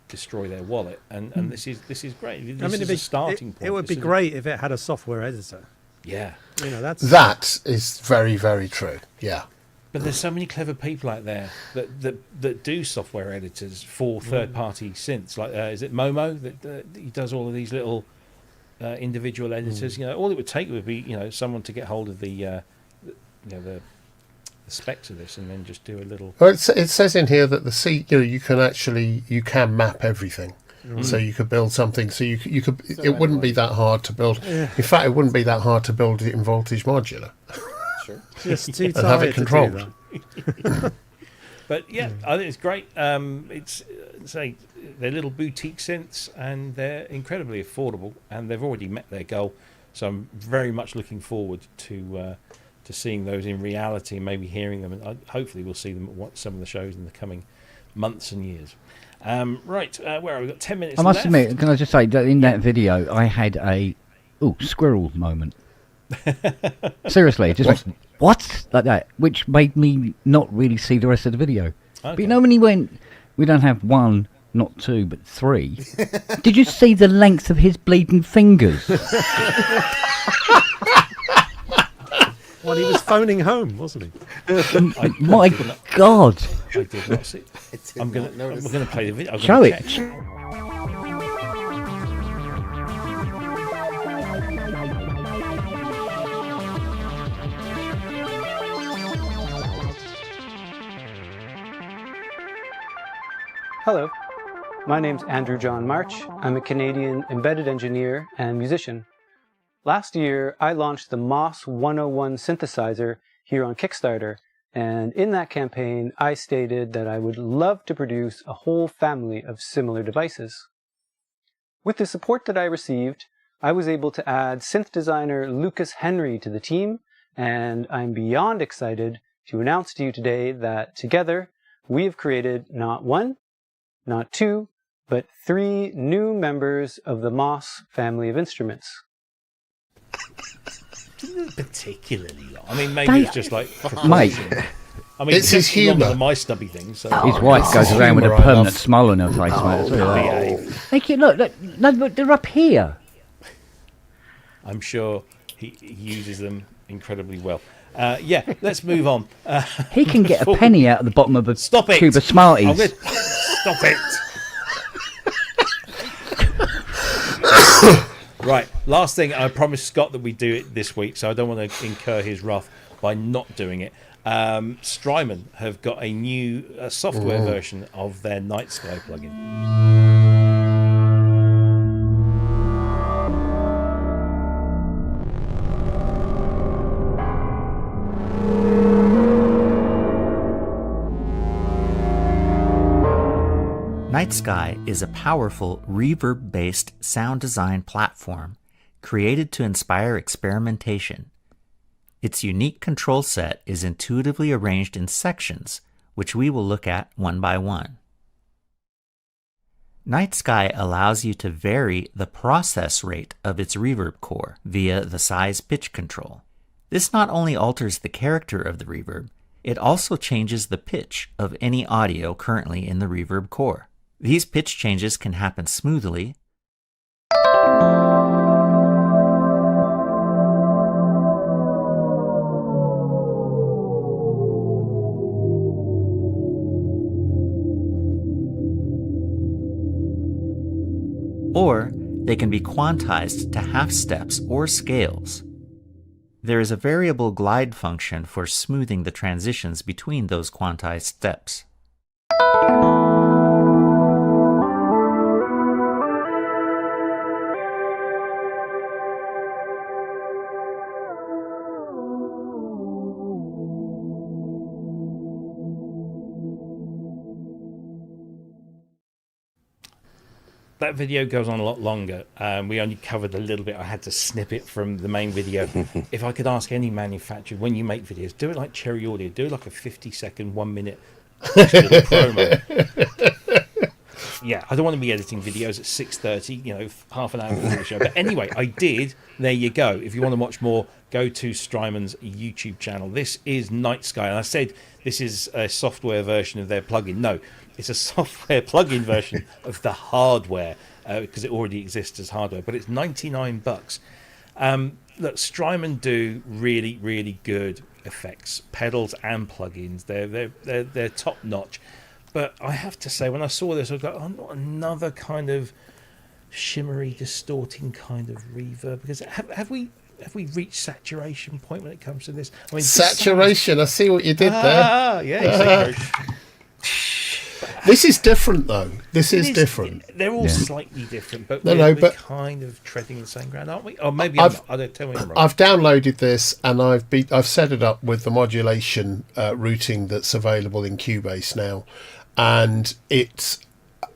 destroy their wallet. And this is great. This is it'd a starting point. It would be great if it had a software editor. Yeah, That is very, very true. Yeah. but there's so many clever people out there that do software editors for third-party synths. Like is it Momo that he does all of these little individual editors? All it would take would be someone to get hold of the specs of this and then just do a little. Well, it says in here that you can map everything, so you could build something. So you could. It wouldn't be that hard to build. Yeah. In fact, it wouldn't be that hard to build it in voltage modular. Sure. Just too And have it tired to do controlled. that. But yeah, I think it's great. It's they're little boutique synths and they're incredibly affordable, and they've already met their goal. So I'm very much looking forward to seeing those in reality and maybe hearing them, and hopefully we'll see them at some of the shows in the coming months and years. Right, where have we got 10 minutes I must left? admit, can I just say that in that video, I had a squirrel moment. Seriously, just went, what? Like that, which made me not really see the rest of the video. But Okay. when he went, we don't have one, not two, but three. Did you see the length of his bleeding fingers? Well, he was phoning home, wasn't he? My God. I did not see. I'm going to play the video. I'm Show gonna it. check. Hello, my name's Andrew John March. I'm a Canadian embedded engineer and musician. Last year, I launched the MOS 101 synthesizer here on Kickstarter, and in that campaign, I stated that I would love to produce a whole family of similar devices. With the support that I received, I was able to add synth designer Lucas Henry to the team, and I'm beyond excited to announce to you today that together we have created not one, not two, but 3 new members of the Moss family of instruments. Didn't particularly long. I mean, maybe it's just like Mate, I mean, It's his definitely longer humour. than my stubby thing. So his wife goes around with a humour I permanent love. smile on her face, mate. That's what it is. behave. They keep, look, no, they're up here. I'm sure he uses them incredibly well. Yeah, let's move on. He can get a penny out of the bottom of a Stop it! tube of I'm Smarties. gonna- Stop it! Right, last thing. I promised Scott that we'd do it this week, so I don't want to incur his wrath by not doing it. Strymon have got a new software version of their Night Sky plugin. Night Sky is a powerful reverb-based sound design platform created to inspire experimentation. Its unique control set is intuitively arranged in sections, which we will look at one by one. Night Sky allows you to vary the process rate of its reverb core via the size pitch control. This not only alters the character of the reverb, it also changes the pitch of any audio currently in the reverb core. These pitch changes can happen smoothly or they can be quantized to half steps or scales. There is a variable glide function for smoothing the transitions between those quantized steps. That video goes on a lot longer. We only covered a little bit. I had to snip it from the main video. If I could ask any manufacturer, when you make videos, do it like Cherry Audio. Do like a 50-second, 1-minute little promo. Yeah, I don't want to be editing videos at 6:30, half an hour before the show. But anyway, I did. There you go. If you want to watch more, go to Strymon's YouTube channel. This is Night Sky. And I said this is a software version of their plugin. No, it's a software plugin version of the hardware because it already exists as hardware. But it's $99. Look, Strymon do really, really good effects, pedals and plugins. They're top notch. But I have to say, when I saw this, I was like, oh, not another kind of shimmery, distorting kind of reverb. Because have we reached saturation point when it comes to this? I mean, Saturation. I see what you did there. Yeah. This is different, though. This is different. They're all slightly different, but No, we're but kind of treading the same ground, aren't we? Or maybe I'm not. I don't tell me I'm wrong. I've downloaded this and I've set it up with the modulation routing that's available in Cubase now, and it's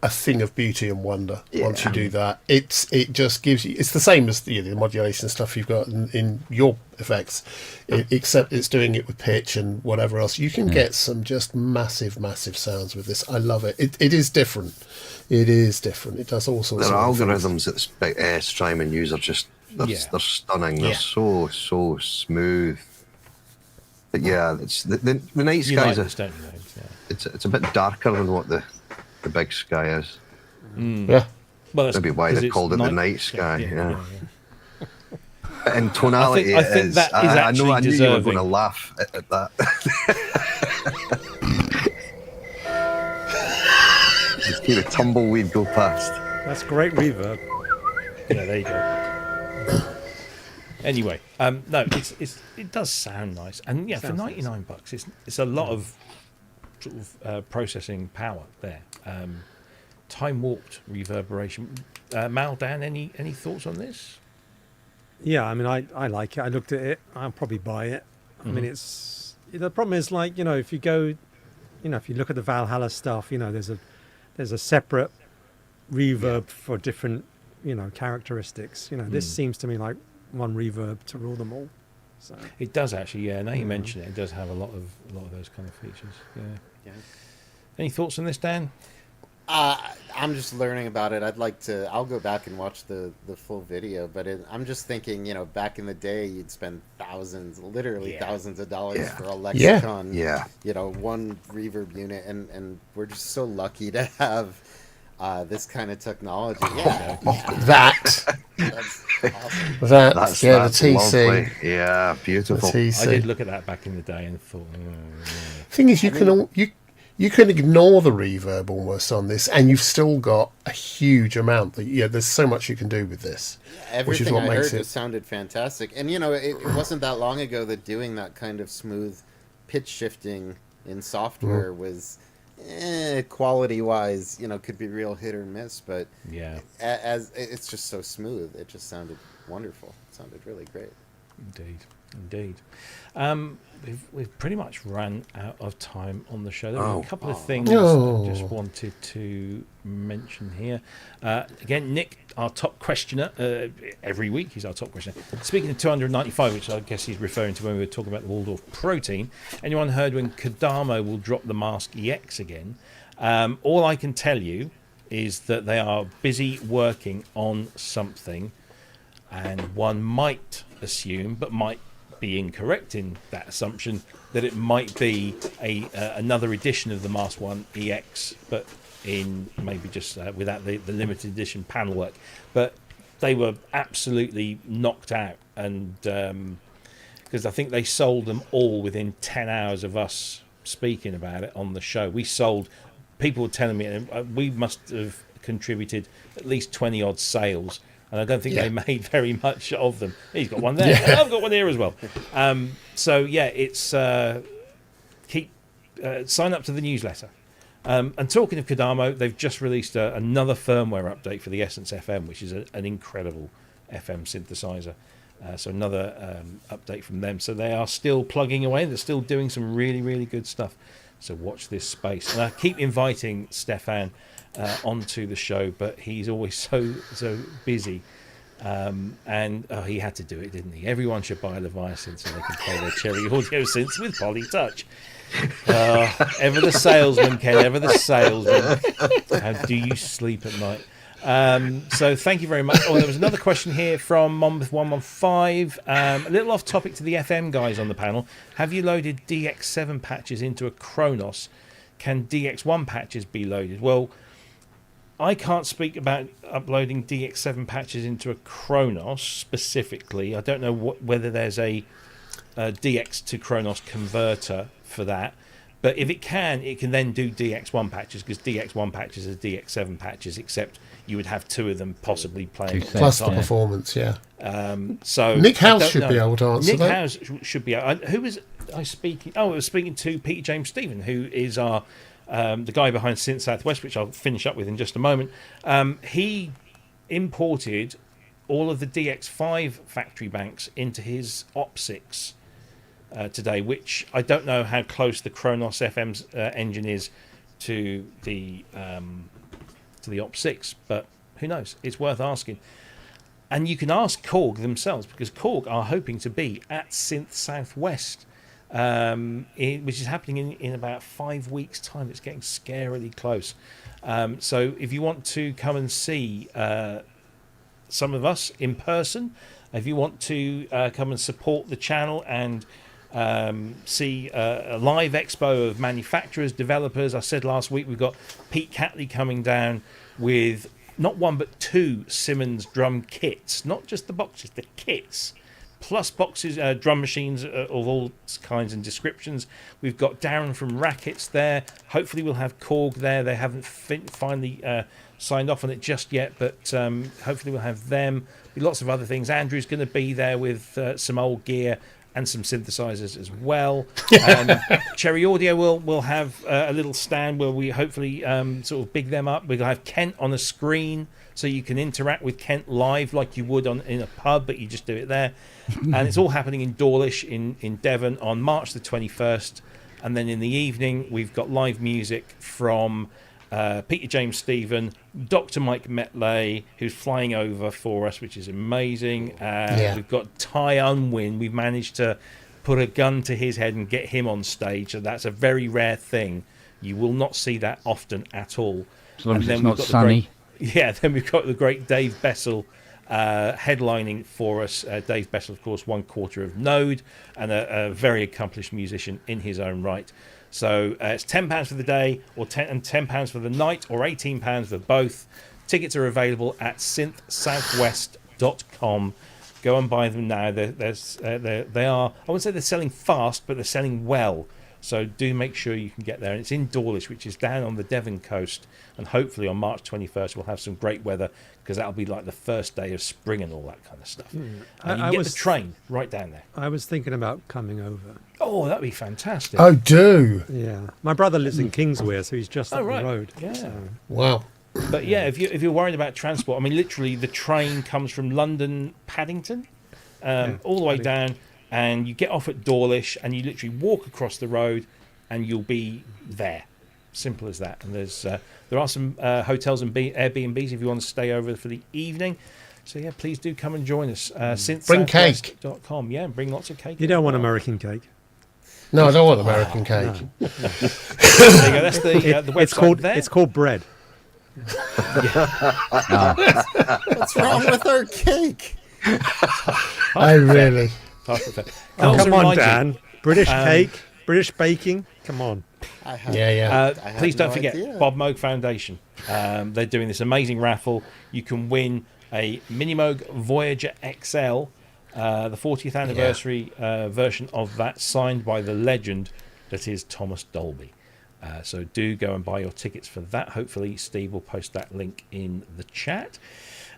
a thing of beauty and wonder. Once you do that, it just gives you. It's the same as the modulation stuff you've got in your effects, except it's doing it with pitch and whatever else. You can get some just massive sounds with this. I love it. It is different. It is different. It does all sorts There are of algorithms that Strymon use are just they're stunning. They're so smooth. But yeah, it's the Night Sky is don't you, James? Yeah. it's a bit darker than what the Big Sky is. Yeah. Well, that's Maybe why because they it's called it the Night Sky. Yeah. But in tonality, I think that is I knew actually you were going deserving. to laugh at that. Just hear a tumbleweed go past. That's great reverb. Yeah, there you go. Anyway, no, it does sound nice, and yeah, for Sounds nice. $99, it's a lot of sort of processing power there. Time warped reverberation. Mal, Dan, any thoughts on this? Yeah, I mean, I like it. I looked at it. I'll probably buy it. I mean, it's the problem is like if you go, if you look at the Valhalla stuff, there's a separate reverb for different characteristics. This seems to me like one reverb to rule them all. So it does actually, yeah. Now you mention it, it does have a lot of those kind of features. Yeah. Any thoughts on this, Dan? I'm just learning about it. I'll go back and watch the full video, but I'm just thinking, back in the day, you'd spend thousands of dollars for a Lexicon, one reverb unit, and we're just so lucky to have this kind of technology. That's awesome. That's the TC. Lovely. Yeah, beautiful. The TC. I did look at that back in the day and thought, Thing is, you can ignore the reverb almost on this, and you've still got a huge amount. There's so much you can do with this. Which is Everything what I makes heard it sounded fantastic. And, it wasn't that long ago that doing that kind of smooth pitch shifting in software was, quality-wise, could be real hit or miss. But as it's just so smooth, it just sounded wonderful. It sounded really great. Indeed. We've pretty much run out of time on the show. There were a couple of things I just wanted to mention here. Again, Nick, our top questioner, every week he's our top questioner. Speaking of 295, which I guess he's referring to when we were talking about the Waldorf protein, anyone heard when Kadamo will drop the Mask EX again? All I can tell you is that they are busy working on something, and one might assume, but might be incorrect in that assumption, that it might be another edition of the Mask 1 EX, but in maybe just without the limited edition panel work. But they were absolutely knocked out, and because I think they sold them all within 10 hours of us speaking about it on the show. People were telling me we must have contributed at least 20 odd sales, and I don't think they made very much of them. He's got one there. I've got one here as well. It's sign up to the newsletter. And talking of Kadamo, they've just released another firmware update for the Essence FM, which is an incredible FM synthesizer. So another update from them. So they are still plugging away. They're still doing some really, really good stuff. So watch this space. And I keep inviting Stefan onto the show, but he's always so busy. And he had to do it, didn't he? Everyone should buy a Leviathan so they can play their Cherry Audio synths with Poly Touch. Ever the salesman, Ken, ever the salesman. How do you sleep at night? So thank you very much. There was another question here from Monmouth115. A little off topic to the FM guys on the panel. Have you loaded DX7 patches into a Kronos? Can DX1 patches be loaded? Well, I can't speak about uploading DX7 patches into a Kronos specifically. I don't know whether there's a DX to Kronos converter for that. But if it can then do DX1 patches, because DX1 patches are DX7 patches, except you would have two of them possibly playing. Plus the performance, So Nick House should be able to answer Nick that. House should be able. Who was I speaking? I was speaking to Peter James Stephen, who is our the guy behind Synth Southwest, which I'll finish up with in just a moment. He imported all of the DX5 factory banks into his Op6 today, which I don't know how close the Kronos FM's engine is to the Op6, but who knows? It's worth asking. And you can ask Korg themselves, because Korg are hoping to be at Synth Southwest, which is happening in about 5 weeks' time. It's getting scarily close. So if you want to come and see some of us in person, if you want to come and support the channel and see a live expo of manufacturers, developers. I said last week we've got Pete Catley coming down with not one but two Simmons drum kits, not just the boxes, the kits, plus boxes, drum machines of all kinds and descriptions. We've got Darren from Rackets there. Hopefully we'll have Korg there. They haven't finally signed off on it just yet, but hopefully we'll have them. Lots of other things. Andrew's going to be there with some old gear and some synthesizers as well. Cherry Audio will have a little stand where we hopefully sort of big them up. We'll have Kent on a screen so you can interact with Kent live like you would in a pub, but you just do it there. And it's all happening in Dawlish in Devon on March the 21st. And then in the evening, we've got live music from Peter James Stephen, Dr. Mike Metley, who's flying over for us, which is amazing. We've got Ty Unwin. We've managed to put a gun to his head and get him on stage. So that's a very rare thing. You will not see that often at all. As long as it's not sunny. Then we've got the great Dave Bessel headlining for us. Dave Bessel, of course, 1/4 of Node and a very accomplished musician in his own right. So it's £10 for the day, or £10 for the night, or £18 for both. Tickets are available at synthsouthwest.com. Go and buy them now. They are, I wouldn't say they're selling fast, but they're selling well. So do make sure you can get there. And it's in Dawlish, which is down on the Devon coast. And hopefully on March 21st, we'll have some great weather, because that'll be like the first day of spring and all that kind of stuff. And you can get the train right down there. I was thinking about coming over. Oh, that'd be fantastic. Oh, do. Yeah. My brother lives in Kingswear, so he's just up the road. Yeah. So. Wow. But yeah, if you're worried about transport, I mean, literally the train comes from London Paddington all the way down, and you get off at Dawlish, and you literally walk across the road, and you'll be there. Simple as that. And there are some hotels and Airbnbs if you want to stay over for the evening. So yeah, please do come and join us. Bring Yeah, bring lots of cake. You don't want American cake. No, I don't want American cake. No. There you go. That's the website. It's called bread. What's wrong with our cake? Really. Come on, Dan. British cake, British baking. Come on. Please don't forget Bob Moog Foundation. They're doing this amazing raffle. You can win a Minimoog Voyager XL, the 40th anniversary version of that, signed by the legend that is Thomas Dolby. So do go and buy your tickets for that. Hopefully Steve will post that link in the chat.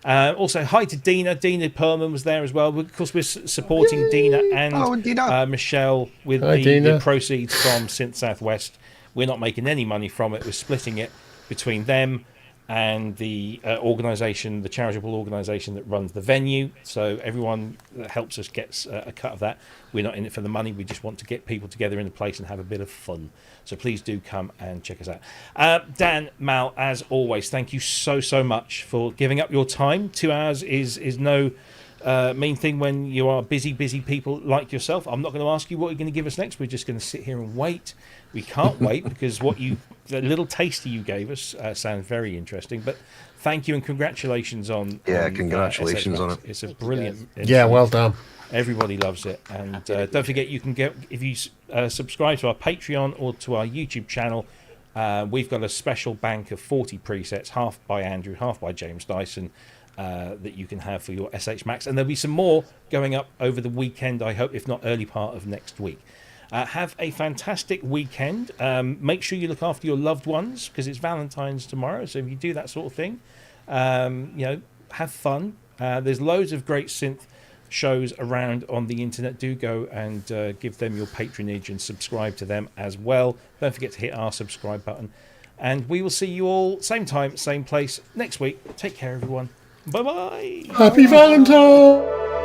Also, hi to Dina. Dina Perlman was there as well. Of course, we're supporting Dina and Michelle with the proceeds from Synth Southwest. We're not making any money from it. We're splitting it between them and the organisation, the charitable organisation that runs the venue. So everyone that helps us gets a cut of that. We're not in it for the money. We just want to get people together in a place and have a bit of fun. So please do come and check us out. Dan, Mal, as always, thank you so much for giving up your time. 2 hours is no mean thing when you are busy people like yourself. I'm not going to ask you what you're going to give us next. We're just going to sit here and wait. We can't wait, because the little taster you gave us sounds very interesting. But thank you and congratulations on congratulations on it. It's a brilliant. Yeah, well done. Everybody loves it. And don't forget, you can get, if you subscribe to our Patreon or to our YouTube channel, we've got a special bank of 40 presets, half by Andrew, half by James Dyson, that you can have for your SH Max. And there'll be some more going up over the weekend, I hope, if not early part of next week. Have a fantastic weekend. Make sure you look after your loved ones, because it's Valentine's tomorrow. So if you do that sort of thing, have fun. There's loads of great synth shows around on the internet. Do go and give them your patronage and subscribe to them as well. Don't forget to hit our subscribe button. And we will see you all same time, same place next week. Take care, everyone. Bye-bye. Happy Valentine.